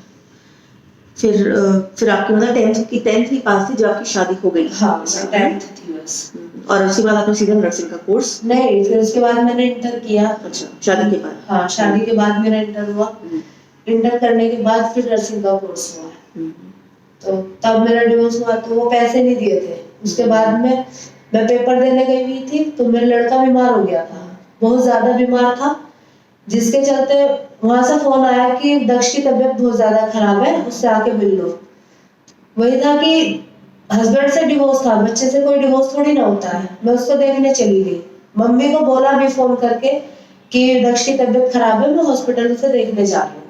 फिर आपकी मतलब 10th ही पास थी जब आपकी शादी हो गई? हाँ, मैं 10th थी बस। और उसके बाद आपने सीधा नर्सिंग का कोर्स? नहीं, फिर उसके बाद मैंने इंटर किया। अच्छा, शादी के बाद? हाँ, शादी के बाद मेरा इंटर हुआ। इंटर करने के बाद फिर नर्सिंग का कोर्स हुआ। तो तब मेरा डिवोर्स हुआ, तो वो पैसे नहीं दिए थे। उसके बाद में मैं पेपर देने गई हुई थी, तो मेरा लड़का बीमार हो गया था, बहुत ज्यादा बीमार था, जिसके चलते वहां से फोन आया कि दक्ष की तबीयत बहुत ज्यादा खराब है, उससे आके मिल लो। वही था कि हस्बैंड से डिवोर्स था, बच्चे से कोई डिवोर्स थोड़ी ना होता है। मैं उसको देखने चली गई, मम्मी को बोला भी फोन करके कि दक्ष की तबीयत खराब है, मैं हॉस्पिटल उसे देखने जा रही हूँ।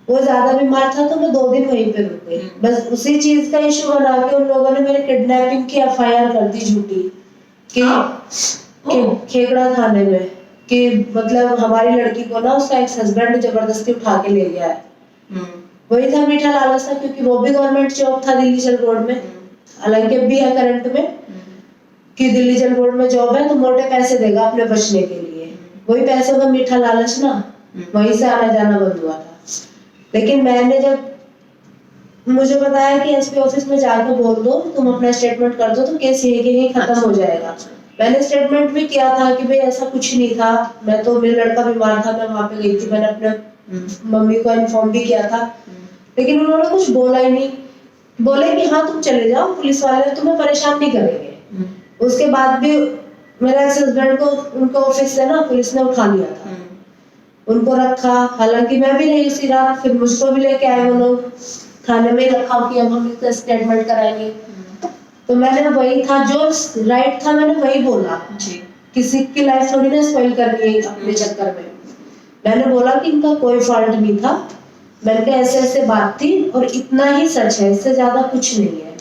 वो ज्यादा बीमार था, तो मैं 2 दिन वहीं पे रुक गई। बस उसी चीज का इशू बना के उन लोगों ने मेरे किडनैपिंग की FIR कर दी झूठी कि खेकड़ा थाने में, कि मतलब हमारी लड़की को ना उसका एक्स हस्बैंड जबरदस्ती उठा के ले गया है। वही था मीठा लालच था, क्योंकि वो भी गवर्नमेंट जॉब था दिल्ली जल बोर्ड में, हालांकि अब भी है करंट में, कि दिल्ली जल बोर्ड में जॉब है तो मोटे पैसे देगा अपने बचने के लिए। वही पैसों का मीठा लालच ना, वहीं से आना जाना बंद हुआ था। लेकिन मैंने जब मुझे बताया कि SP ऑफिस में जाकर बोल दो, तुम अपना स्टेटमेंट कर दो, तो केस यही खत्म हो जाएगा। मैंने स्टेटमेंट भी किया था कि भाई ऐसा कुछ नहीं था, मैं तो, मेरा लड़का बीमार था, मैं वहां पे गई थी, मैंने अपने मम्मी को इन्फॉर्म भी किया था, लेकिन उन्होंने कुछ बोला ही नहीं। बोले कि हाँ तुम चले जाओ, पुलिस वाले तुम्हें परेशान नहीं करेंगे। उसके बाद भी मेरा एक्स हस्बैंड को उनको ऑफिस से ना पुलिस ने उठा लिया था, उनको रखा। हालांकि मैं भी नहीं उसी रात, फिर मुझको भी लेके आए वो लोग, थाने में रखा कि अब हम इसका स्टेटमेंट कराएंगे। तो मैंने वही था जो राइट था, मैंने वही बोला जी। किसी की लाइफ थोड़ी ना स्पॉइल करनी है अपने चक्कर में। मैंने बोला कि इनका कोई फॉल्ट नहीं था, मैंने कहा ऐसे ऐसे बात थी और इतना ही सच है, इससे ज्यादा कुछ नहीं है।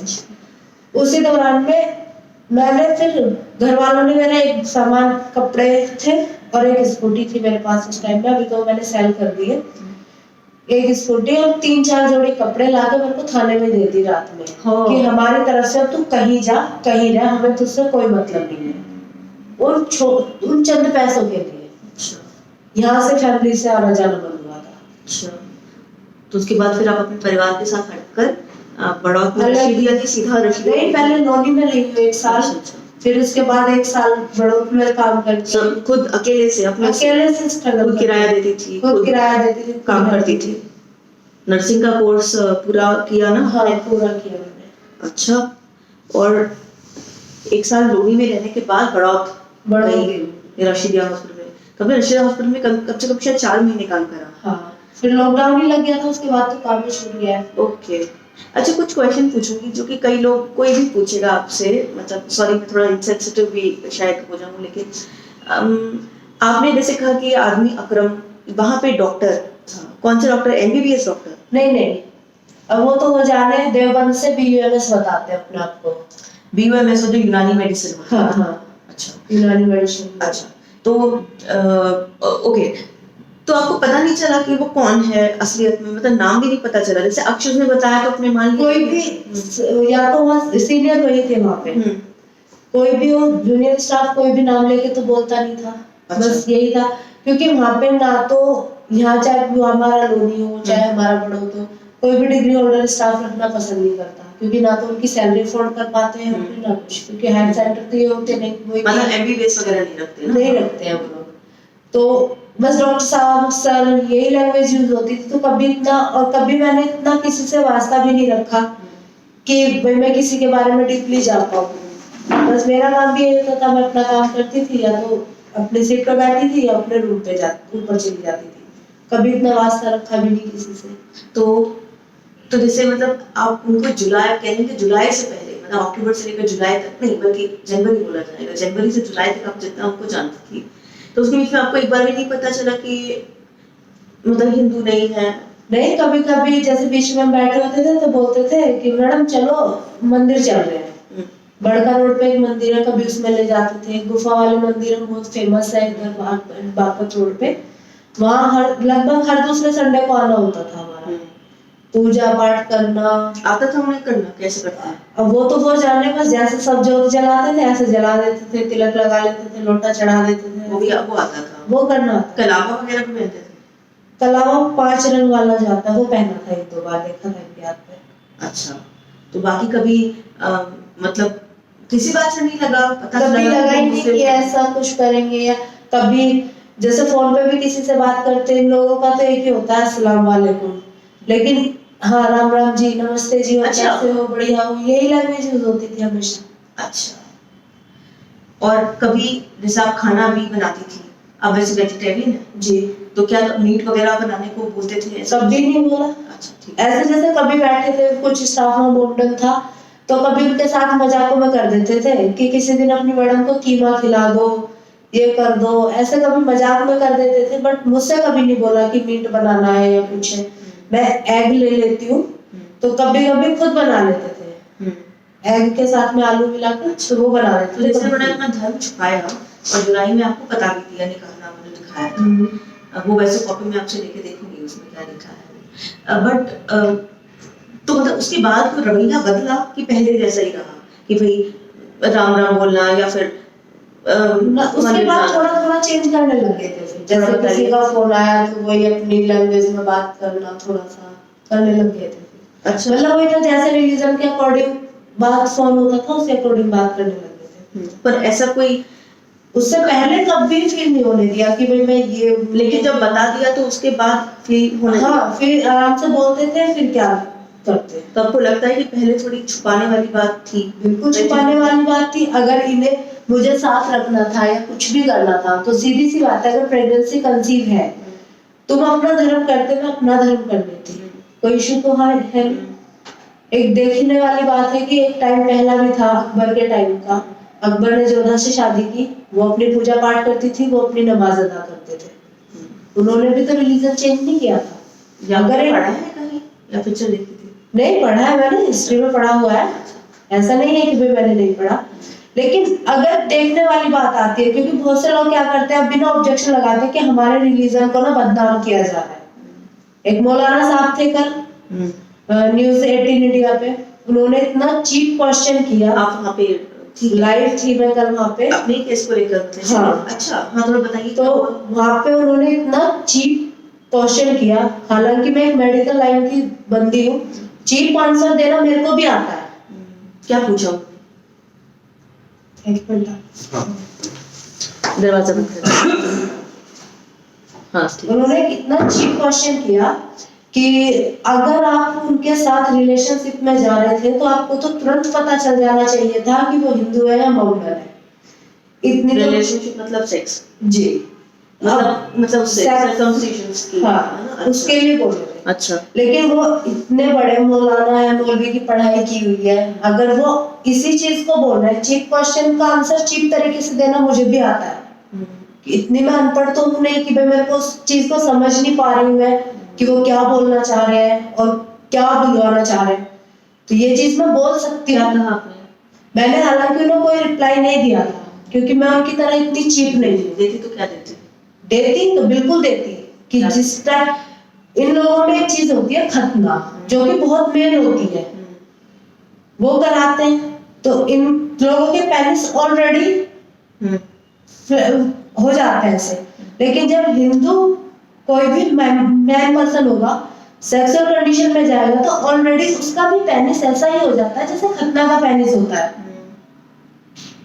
उसी दौरान में मैंने फिर घर वालों ने मेरा एक सामान, कपड़े थे और एक स्कूटी थी मेरे पास उस टाइम में, अभी तो मैंने सेल कर दी है, एक स्कूटी और 3-4 जोड़ी कपड़े लाकर मेरे को थाने में दे दी रात में कि हमारी तरफ से तू कहीं जा कहीं रह, हमें तुझसे कोई मतलब नहीं है, उन चंद पैसों के लिए। अच्छा। यहाँ से फैमिली से आना जाना बंद हुआ था। अच्छा। तो उसके बाद फिर आप अपने परिवार के साथ हटकर बड़ौत में रशीदिया की सीधा रशीदिया? नहीं, पहले नौनी में रही हूँ 1 साल। अच्छा। फिर उसके बाद 1 साल बड़ौत में काम करती। खुद अकेले से अपने अकेले से स्ट्रगल, खुद किराया देती थी, खुद किराया देती थी, काम करती थी। नर्सिंग का कोर्स पूरा किया ना? हाँ, पूरा किया मैंने। अच्छा। और 1 साल लोनी में रहने के बाद बड़ौत रशीदिया हॉस्पिटल में, कब रशीदिया हॉस्पिटल में कब से कब शायद 4 महीने काम करा। हाँ, फिर लॉकडाउन ही लग गया था, उसके बाद तो काम ही छूट गया। ओके। अच्छा, कुछ क्वेश्चन पूछूंगी जो कि कई लोग, कोई भी पूछेगा आपसे, मतलब सॉरी मैं थोड़ा इनसेंसिटिव भी शायद हो जाऊं, लेकिन आपने जैसे कहा कि आदमी अकरम, वहां पे डॉक्टर, कौन से डॉक्टर? MBBS doctor? नहीं, अब वो तो हो जाने देवबंद से BUMS बताते हैं अपने आप को। BUMS जो यूनानी मेडिसिन? हाँ। अच्छा, यूनानी मेडिसिन। अच्छा, तो ओके, तो आपको पता नहीं चला कि वो कौन है असलियत में, मतलब नाम भी नहीं पता चला? जैसे अक्षर ने बताया तो अपने मान लिया कोई भी, या तो वहाँ सीनियर वही थे वहाँ पे, कोई भी हो, जूनियर स्टाफ कोई भी नाम लेके तो बोलता नहीं था। अच्छा। बस यही था, क्योंकि वहाँ पे ना तो यहाँ चाहे वो हमारा लोनी हो चाहे हमारा बड़ा हो, तो कोई भी डिग्री होल्डर स्टाफ रखना पसंद नहीं करता, क्योंकि ना तो उनकी सैलरी अफोर्ड कर पाते हैं ना कुछ, क्योंकि हायर सेंटर तो ये होते नहीं, वही मतलब एमबीबीएस वगैरह नहीं रखते ना? नहीं रखते हैं वो लोग। तो बस डॉक्टर साहब सर यही लैंग्वेज यूज होती थी, तो कभी इतना, और कभी मैंने इतना किसी से वास्ता भी नहीं रखा कि भाई मैं किसी के बारे में डीपली जा पाऊँ। बस मेरा काम भी यही होता था, मैं अपना काम करती थी, या तो अपने सीट पर बैठी थी या अपने रूम पे जाती, ऊपर चली जाती थी। कभी इतना वास्ता रखा भी नहीं किसी से। तो जैसे मतलब आप उनको जुलाई कहेंगे कि जुलाई से पहले, मतलब अक्टूबर से लेकर जुलाई तक नहीं, बल्कि जनवरी बोला जाएगा, जनवरी से जुलाई तक आप जितना उनको जानती थी, तो उसके बीच में आपको एक बार भी नहीं पता चला कि मतलब हिंदू नहीं है? नहीं, कभी कभी जैसे बीच में हम बैठे होते थे तो बोलते थे कि मैडम चलो मंदिर चल रहे हैं, बड़का रोड पे एक मंदिर है, कभी उसमें ले जाते थे। गुफा वाले मंदिर बहुत फेमस है इधर बागपत रोड पे, वहाँ लगभग हर दूसरे संडे को आना होता था हमारा, पूजा पाठ करना। आता था उन्हें करना? कैसे करते हैं? अब वो तो वो जाने, बस जैसे सब जोत जलाते थे ऐसे जला देते थे, तिलक लगा लेते थे, लोटा चढ़ा देते थे, वो आता था? वो करना। कलावा वगैरह भी पहनते थे? कलावा 5 रंग वाला जाता है, वो पहना था, 1-2 बार देखा था इनके हाथ पे। अच्छा, तो बाकी कभी मतलब किसी बात से नहीं लगा, पता कभी लगा ही नहीं कि ऐसा कुछ करेंगे, या कभी जैसे फोन पे भी किसी से बात करते हैं, इन लोगों का तो एक ही होता है अस्सलाम वालेकुम, लेकिन हाँ राम राम जी, नमस्ते जी, और कैसे हो, बढ़िया हो, यही लैंग्वेज यूज होती थी हमेशा। अच्छा, और कभी जैसे आप खाना भी बनाती थी, अब वैसे वेजिटेरियन है जी, तो क्या मीट वगैरह बनाने को बोलते थे? कभी नहीं बोला। अच्छा, ठीक। ऐसे जैसे कभी बैठे थे, कुछ स्टाफ में मुंडन था, तो कभी उनके साथ मजाकों में कर देते थे कि किसी दिन अपनी मैडम को कीमा खिला दो, ये कर दो, ऐसे कभी मजाक में कर देते थे, बट मुझसे कभी नहीं बोला कि मीट बनाना है या कुछ है। मैं एग ले लेती हूँ, तो कभी कभी खुद बना लेते थे, एग के साथ में आलू मिलाकर, तो वो बना लेते तो थे। जैसे मैंने अपना धर्म छुपाया और जुलाई में आपको पता भी दिया, निकाहनामा जो दिखाया था, वो वैसे कॉपी में आपसे लेके देखूंगी उसमें क्या लिखा है, बट तो मतलब उसके बाद कोई रवैया बदला कि पहले जैसा ही रहा कि भाई राम राम बोलना, या फिर उसके बाद थोड़ा थोड़ा चेंज करने लगे थे, जैसे किसी का फोन आया तो वही अपनी लैंग्वेज में बात करना थोड़ा सा करने लगे थे। अच्छा, मतलब वही था, जैसे रिलीजन के अकॉर्डिंग बात फोन होता था, उसके अकॉर्डिंग बात करने लगे थे। पर ऐसा कोई उससे पहले कभी फील नहीं होने दिया कि भाई मैं ये, लेकिन जब बता दिया तो उसके बाद फील होने हाँ, फिर आराम से बोलते थे, फिर क्या करते। तो आपको लगता है कि पहले थोड़ी छुपाने वाली बात थी? बिल्कुल छुपाने वाली बात थी। अगर इन्हें मुझे साथ रखना था या कुछ भी करना था, तो सीधी सी बात है, अगर प्रेगनेंसी कंसीव है, तुम अपना धर्म करते, मैं अपना धर्म कर लेती, कोई इशू तो है। एक देखने वाली बात है कि एक टाइम पहला भी था अकबर के टाइम का, अकबर ने जोधा से शादी की, वो अपनी पूजा पाठ करती थी, वो अपनी नमाज अदा करते थे, उन्होंने भी तो रिलीजन चेंज नहीं किया था। या अगर पढ़ा है कहीं या पिक्चर देखी थी? नहीं पढ़ा है, मैंने हिस्ट्री में पढ़ा हुआ है, ऐसा नहीं है कि भाई मैंने नहीं पढ़ा, लेकिन अगर देखने वाली बात आती है, क्योंकि बहुत से लोग क्या करते हैं, बिना ऑब्जेक्शन लगाते कि हमारे रिलीजन को ना बदनाम किया जा रहा है। एक मौलाना साहब थे कल न्यूज़ 18 इंडिया पे, उन्होंने इतना चीप क्वेश्चन किया। आप वहाँ पे थी? लाइव थी मैं कल वहाँ पे, अपने केस को लेकर थे? हाँ। अच्छा, हाँ, थोड़ा बताइए। तो वहाँ पे उन्होंने इतना चीप क्वेश्चन किया, हालांकि मैं एक मेडिकल लाइन की बंदी हूँ, चीप आंसर देना मेरे को भी आता है। क्या पूछा? एक मिनट, दरवाजा बंद कर। हाँ, ठीक। उन्होंने इतना चीप क्वेश्चन किया कि अगर आप उनके साथ रिलेशनशिप में जा रहे थे, तो आपको तो तुरंत पता चल जाना चाहिए था कि वो हिंदू है या मॉडर्न है। इतनी रिलेशनशिप मतलब सेक्स? जी, मतलब सर्कमसिशंस की, हाँ, उसके लिए बोल रहे थे। अच्छा, लेकिन वो इतने बड़े मौलाना है, मौलवी की पढ़ाई की हुई है, अगर वो इसी चीज को बोल रहे हैं, चीप क्वेश्चन का आंसर चीप तरीके से देना मुझे भी आता है। इतनी मैं अनपढ़ तो हूँ नहीं कि भाई मेरे को उस चीज को समझ नहीं पा रही हूँ मैं कि वो क्या बोलना चाह रहे हैं और क्या बुलवाना चाह रहे हैं, तो ये चीज मैं बोल सकती हूँ। मैंने हालांकि उन्हें कोई रिप्लाई नहीं दिया था, क्योंकि मैं उनकी तरह इतनी चीप नहीं हूँ। देती तो क्या देती? देती तो बिल्कुल देती कि जिस टाइम इन लोगों में एक चीज होती है खतना, जो कि बहुत मेन होती है, वो कराते हैं, तो इन लोगों के पेनिस ऑलरेडी हो जाते हैं ऐसे। लेकिन जब हिंदू कोई भी मैन पर्सन होगा, सेक्सुअल कंडीशन में जाएगा, तो ऑलरेडी उसका भी पेनिस ऐसा ही हो जाता है जैसे खतना का पेनिस होता है।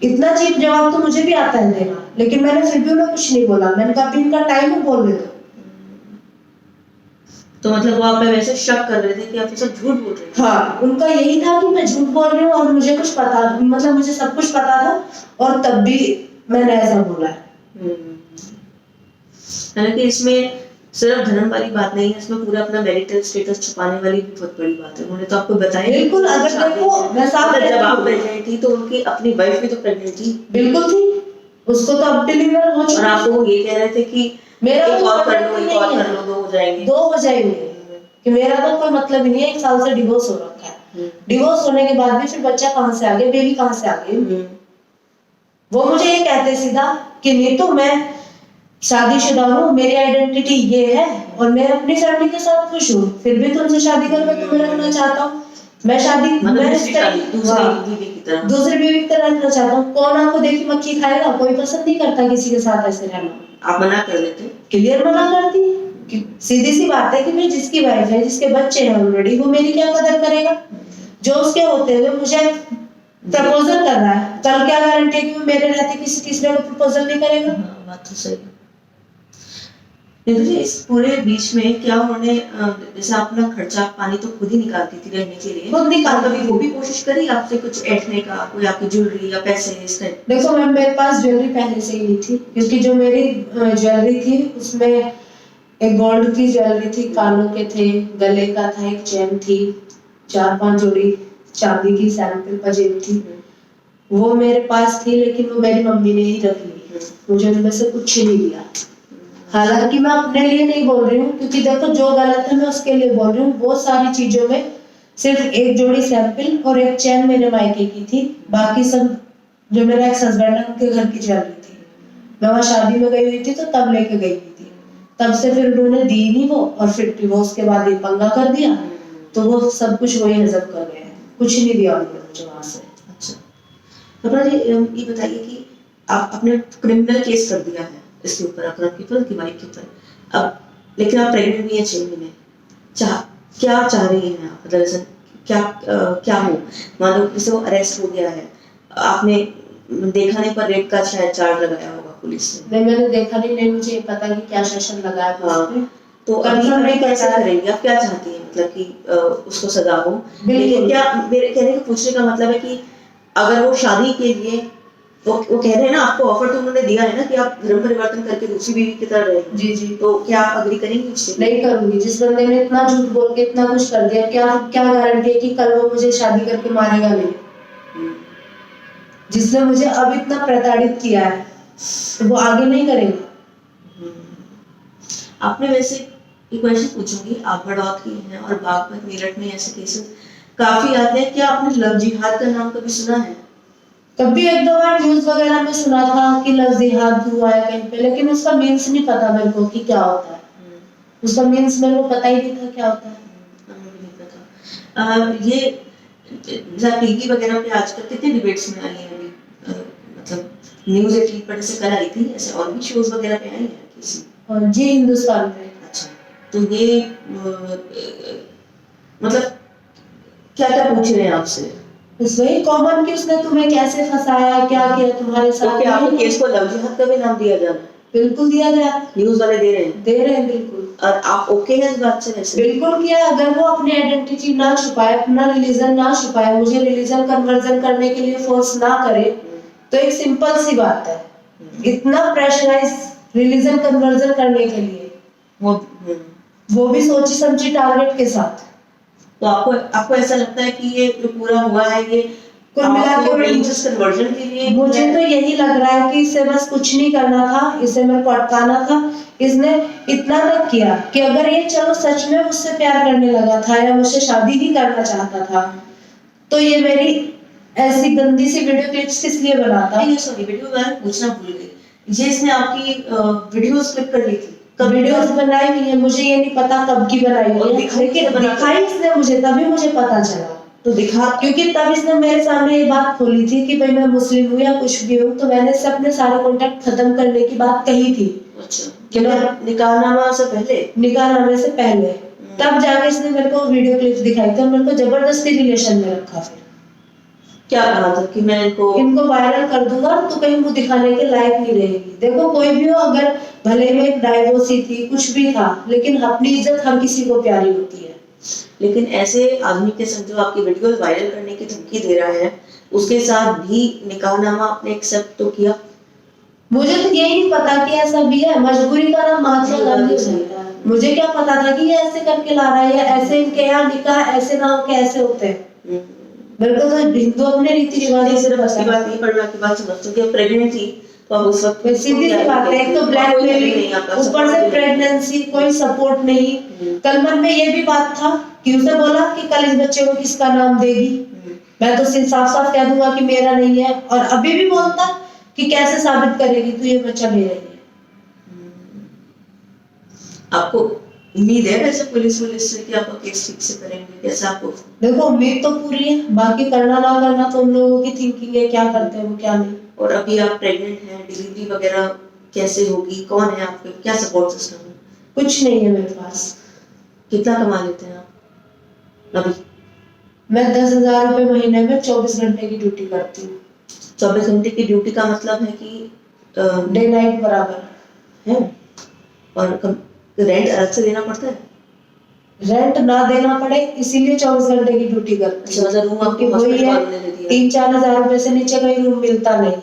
इतना चीप जवाब तो मुझे भी आता है देना, लेकिन मैंने फिर भी उन्हें कुछ नहीं बोला। मैंने कहा इनका टाइम है, बोल रहे थे। तो मतलब वो आप पे वैसे शक कर रहे थे कि आप ये सब झूठ बोल रहे थे? हाँ, उनका यही था कि मैं झूठ बोल रही हूँ और मुझे कुछ पता, मतलब मुझे सब कुछ पता था और तब भी मैंने ऐसा बोला है। हालांकि इसमें सिर्फ धर्म वाली बात नहीं है, इसमें पूरा अपना मैरिटल स्टेटस छुपाने वाली भी बहुत बड़ी बात है। उन्होंने तो आपको बताया बिल्कुल, अगर देखो मैं साफ जब आप प्रेग्नेंट थी तो उनकी अपनी वाइफ भी तो प्रेग्नेंट थी। बिल्कुल थी, उसको तो अब डिलीवर हो और आपको वो ये कह रहे थे कि मेरा एक और कर लो, एक और कर लो, दो हो जाएंगे, दो हो जाएंगे, कि मेरा तो कोई मतलब ही नहीं है। 1 साल से डिवोर्स हो रखा है। डिवोर्स होने के बाद भी फिर बच्चा कहाँ से आ गया, बेबी कहाँ से आ गई? वो मुझे ये कहते सीधा कि नीतू मैं शादीशुदा हूँ, मेरी आइडेंटिटी ये है और मैं अपनी फैमिली के साथ खुश हूँ, फिर भी तुमसे शादी करके तुम्हें रखना चाहता हूँ। मैं शादी मतलब मैं दूसरी बीवी की तरह रखना चाहता हूँ। कौन आपको देखी मक्खी खाएगा? कोई पसंद नहीं करता किसी के साथ ऐसे रहना। आप मना कर देते? क्लियर मना करती। सीधी सी बात है कि भाई जिसकी वाइफ है, जिसके बच्चे हैं ऑलरेडी, वो मेरी क्या कदर करेगा? जो उसके होते हुए मुझे प्रपोजल कर रहा है, कल क्या गारंटी है कि वो मेरे रहते किसी तीसरे को प्रपोजल नहीं करेगा? बात तो सही। देखिए इस पूरे बीच में क्या उन्होंने जैसे अपना खर्चा पानी तो खुद ही निकालती थी रहने के लिए, खुद निकाल, कभी वो भी कोशिश करी आपसे कुछ ऐंठने का, कोई आपकी ज्वेलरी या पैसे इस टाइप? देखो मैम, मेरे पास ज्वेलरी पहले से ही नहीं थी, क्योंकि जो मेरी ज्वेलरी थी उसमें एक गोल्ड की ज्वेलरी थी, कानों के थे, गले का था, एक चेन थी, 4-5 जोड़ी चांदी की सैंपल पजेब थी, वो मेरे पास थी। लेकिन वो मेरी मम्मी ने ही रख ली, मुझे उनमें से कुछ नहीं दिया। हालांकि मैं अपने लिए नहीं बोल रही हूँ, क्योंकि देखो जो गलत है मैं उसके लिए बोल रही हूँ। बहुत सारी चीजों में सिर्फ एक जोड़ी सैंपल और एक चैन मेरे मायके की थी, बाकी सब जो मेरा एक्स हस्बैंड है उनके घर की ज्वेलरी थी। मैं वहाँ शादी में गई हुई थी तो तब लेके गई थी, तब से फिर उन्होंने दी नहीं वो, और फिर डिवोर्स के बाद ये पंगा कर दिया, तो वो सब कुछ वही हजम कर गए हैं, कुछ नहीं दिया उन्होंने मुझे वहाँ से। अच्छा, अपना ये बताइए कि आपने क्रिमिनल केस कर दिया है इसके ऊपर, अकरम के ऊपर, की वाइफ के ऊपर, अब लेकिन आप प्रेग्नेंट नहीं है 6 महीने, क्या चाह रही हैं आप? मतलब क्या हो, मान लो जैसे वो अरेस्ट हो गया है, आपने देखा नहीं पर रेप का शायद चार्ज लगाया होगा पुलिस ने? नहीं, मैंने देखा नहीं, मुझे पता नहीं क्या सेशन लगाया था उसने। तो अभी कैसे करेंगे आप? क्या चाहती हैं मतलब कि उसको सजा हो? लेकिन क्या मेरे कहने का पूछने का मतलब है कि अगर वो शादी के लिए वो कह रहे हैं ना, आपको ऑफर तो उन्होंने दिया है ना कि आप धर्म परिवर्तन करके दूसरी बीवी की तरह रहेंगे। जी जी। तो क्या आप अग्री करेंगे उससे? नहीं करूंगी। जिस बंदे ने इतना झूठ बोल के इतना कुछ कर दिया, क्या गारंटी है कि कल वो मुझे शादी करके मारेगा नहीं? जिसने मुझे अब इतना प्रताड़ित किया है तो वो आगे नहीं करेगा। आपने वैसे एक क्वेश्चन पूछूंगी, आप बड़ौत की हैं और बागपत मेरठ में ऐसे केसेस काफी आते हैं, क्या आपने लव जिहाद का नाम कभी सुना है? कभी 1-2 बार न्यूज वगैरह में सुना था कि लव जिहाद हुआ है कहीं पे, लेकिन उसका मीन्स नहीं पता मेरे को कि क्या होता है। उसका मीन्स मेरे को पता ही नहीं था क्या होता है। मुझे नहीं पता। ये टीवी वगैरह पे आजकल कितने डिबेट्स में आई है, मतलब न्यूज़ 18 पर जैसे कल आई थी, ऐसे और भी शोज वगैरह पे आई है किसी? और जी, हिंदुस्तान में। अच्छा, तो ये मतलब क्या क्या पूछ रहे हैं आपसे? बस वही कॉमन कि उसने तुम्हें कैसे फंसाया, क्या किया तुम्हारे साथ। तो क्या आपके केस को लव जिहाद का भी नाम दिया जा रहा है? बिल्कुल दिया गया, न्यूज़ वाले दे रहे हैं बिल्कुल। और आप ओके हैं इस बात से? वैसे बिल्कुल किया। अगर वो अपनी आइडेंटिटी ना छुपाए, अपना रिलीजन ना छुपाए, मुझे रिलीजन कन्वर्जन करने के लिए फोर्स ना करे, तो एक सिंपल सी बात है, इतना प्रेशराइज रिलीजन कन्वर्जन करने के लिए, वो भी सोची समझी टारगेट के साथ। तो आपको ऐसा लगता है कि ये जो पूरा हुआ है ये कुल मिला के रिलीजियस कन्वर्जन के लिए? मुझे तो यही लग रहा है कि इसे बस कुछ नहीं करना था, इसे मेरे को अटकाना था। इसने इतना तक किया कि अगर ये चलो सच में मुझसे प्यार करने लगा था या मुझसे शादी ही करना चाहता था, तो ये मेरी ऐसी गंदी सी वीडियो क्लिप्स किस लिए बनाता? ये सॉरी, वीडियो मैं पूछना भूल गई, ये इसने आपकी वीडियोस क्लिक कर ली थी? कब वीडियोस बनाई हुई है मुझे ये नहीं पता कब की बनाई हुई है, लेकिन दिखाई इसने मुझे, तभी मुझे पता चला। तो दिखा क्योंकि तब इसने मेरे सामने ये बात खोली थी कि भाई मैं मुस्लिम हूँ या कुछ भी हूँ, तो मैंने इससे अपने सारे कॉन्टेक्ट खत्म करने की बात कही थी। अच्छा, कि मैं निकाहनामा से पहले निकाहनामे से पहले तब जाके इसने मेरे को वीडियो क्लिप्स दिखाई थी और मेरे को जबरदस्ती रिलेशन में रखा। फिर क्या कहा था कि मैं इनको वायरल कर दूंगा, तो कहीं मुंह दिखाने के लायक नहीं रहेगी। देखो कोई भी हो, अगर भले में एक डाइवोर्सी थी, कुछ भी था, लेकिन अपनी इज्जत हर किसी को प्यारी होती है। लेकिन ऐसे आदमी के संग जो आपकी वीडियो वायरल करने की धमकी दे रहा है, उसके साथ भी निकाहनामा आपने एक्सेप्ट तो किया? मुझे तो यही नहीं पता कि ऐसा भी है। मजबूरी का नाम महात्मा गांधी होता है। मुझे क्या पता था कि ये ऐसे करके ला रहा है, या ऐसे इनके यहाँ निकाह ऐसे ना हो के ऐसे होते हैं। मेरे को तो हिंदू अपने रीति रिवाज सिर्फ उसकी बात नहीं, पर मैं आपकी बात समझती हूँ कि प्रेग्नेंट थी तो अब उस वक्त सीधी सी बात है, एक तो ब्लैकमेलिंग, ऊपर से प्रेगनेंसी, कोई सपोर्ट नहीं। कल मन में ये भी बात था कि उसने बोला कि कल इस बच्चे को किसका नाम देगी। मैं तो साफ साफ कह दूंगा कि मेरा नहीं है, और अभी भी बोलता कि कैसे साबित करेगी तू ये बच्चा मेरा ही है। आपको उम्मीद है वैसे पुलिस से कि आपका केस ठीक से करेंगे? कैसे आपको? देखो उम्मीद तो पूरी है, बाकी करना ना करना तो उन लोगों की थिंकिंग है, क्या करते हैं वो क्या नहीं। और अभी आप प्रेग्नेंट हैं, डिलीवरी वगैरह कैसे होगी? कौन है आपके, क्या सपोर्ट सिस्टम है? कुछ नहीं है मेरे पास। कितना कमा लेते हैं आप अभी? मैं 10,000 रुपए महीने में 24 घंटे की ड्यूटी करती हूँ। 24 घंटे की ड्यूटी का मतलब है कि डे नाइट बराबर है। और रेंट अलग से देना पड़ता है? रेंट ना देना पड़े इसीलिए 24 घंटे की ड्यूटी करती हूँ। मतलब रूम आपको वही है, 3-4 हजार रुपए से नीचे कहीं रूम मिलता नहीं।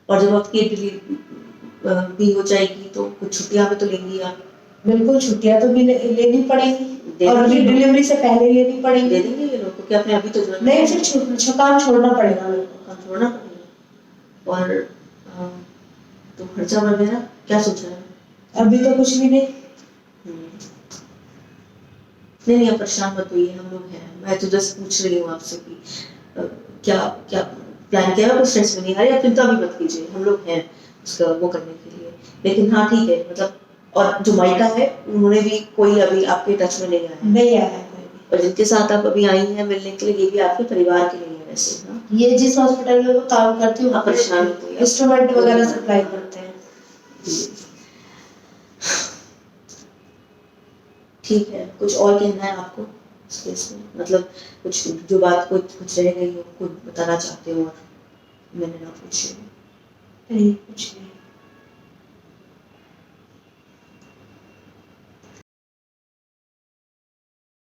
और जब आपकी डिलीवरी भी हो जाएगी तो कुछ छुट्टियां भी तो लेंगी आप? बिल्कुल, छुट्टियां तो भी लेनी पड़ेगी, और डिलीवरी से पहले लेनी पड़ेगी। दे देंगे ये लोग? क्योंकि आपने अभी तो नहीं, फिर काम छोड़ना पड़ेगा मेरे को। काम छोड़ना पड़ेगा। और तो खर्चा वगैरह क्या सोचा है? अभी तो कुछ भी नहीं। नहीं आप परेशान मत होइए, हम लोग हैं। मैं तो जस्ट पूछ रही हूँ आपसे कि क्या क्या प्लान किया है? कुछ स्ट्रेस में नहीं आ रही, आप चिंता भी मत कीजिए, हम लोग हैं उसका वो करने के लिए। लेकिन हाँ ठीक है, मतलब और जो मायका है उन्होंने भी कोई अभी आपके टच में नहीं आया? नहीं आया कोई भी। और जिनके साथ आप अभी आई हैं मिलने के लिए, ये भी आपके परिवार के लिए है वैसे? हाँ, ये जिस हॉस्पिटल में मैं काम करती हूँ, आप परेशान मत होइए, इंस्ट्रूमेंट वगैरह सप्लाई करते हैं। ठीक है, कुछ और कहना है आपको इस केस में? मतलब कुछ जो बात कुछ रह गई हो, कुछ बताना चाहते हो और मैंने ना पूछी? नहीं, कुछ नहीं।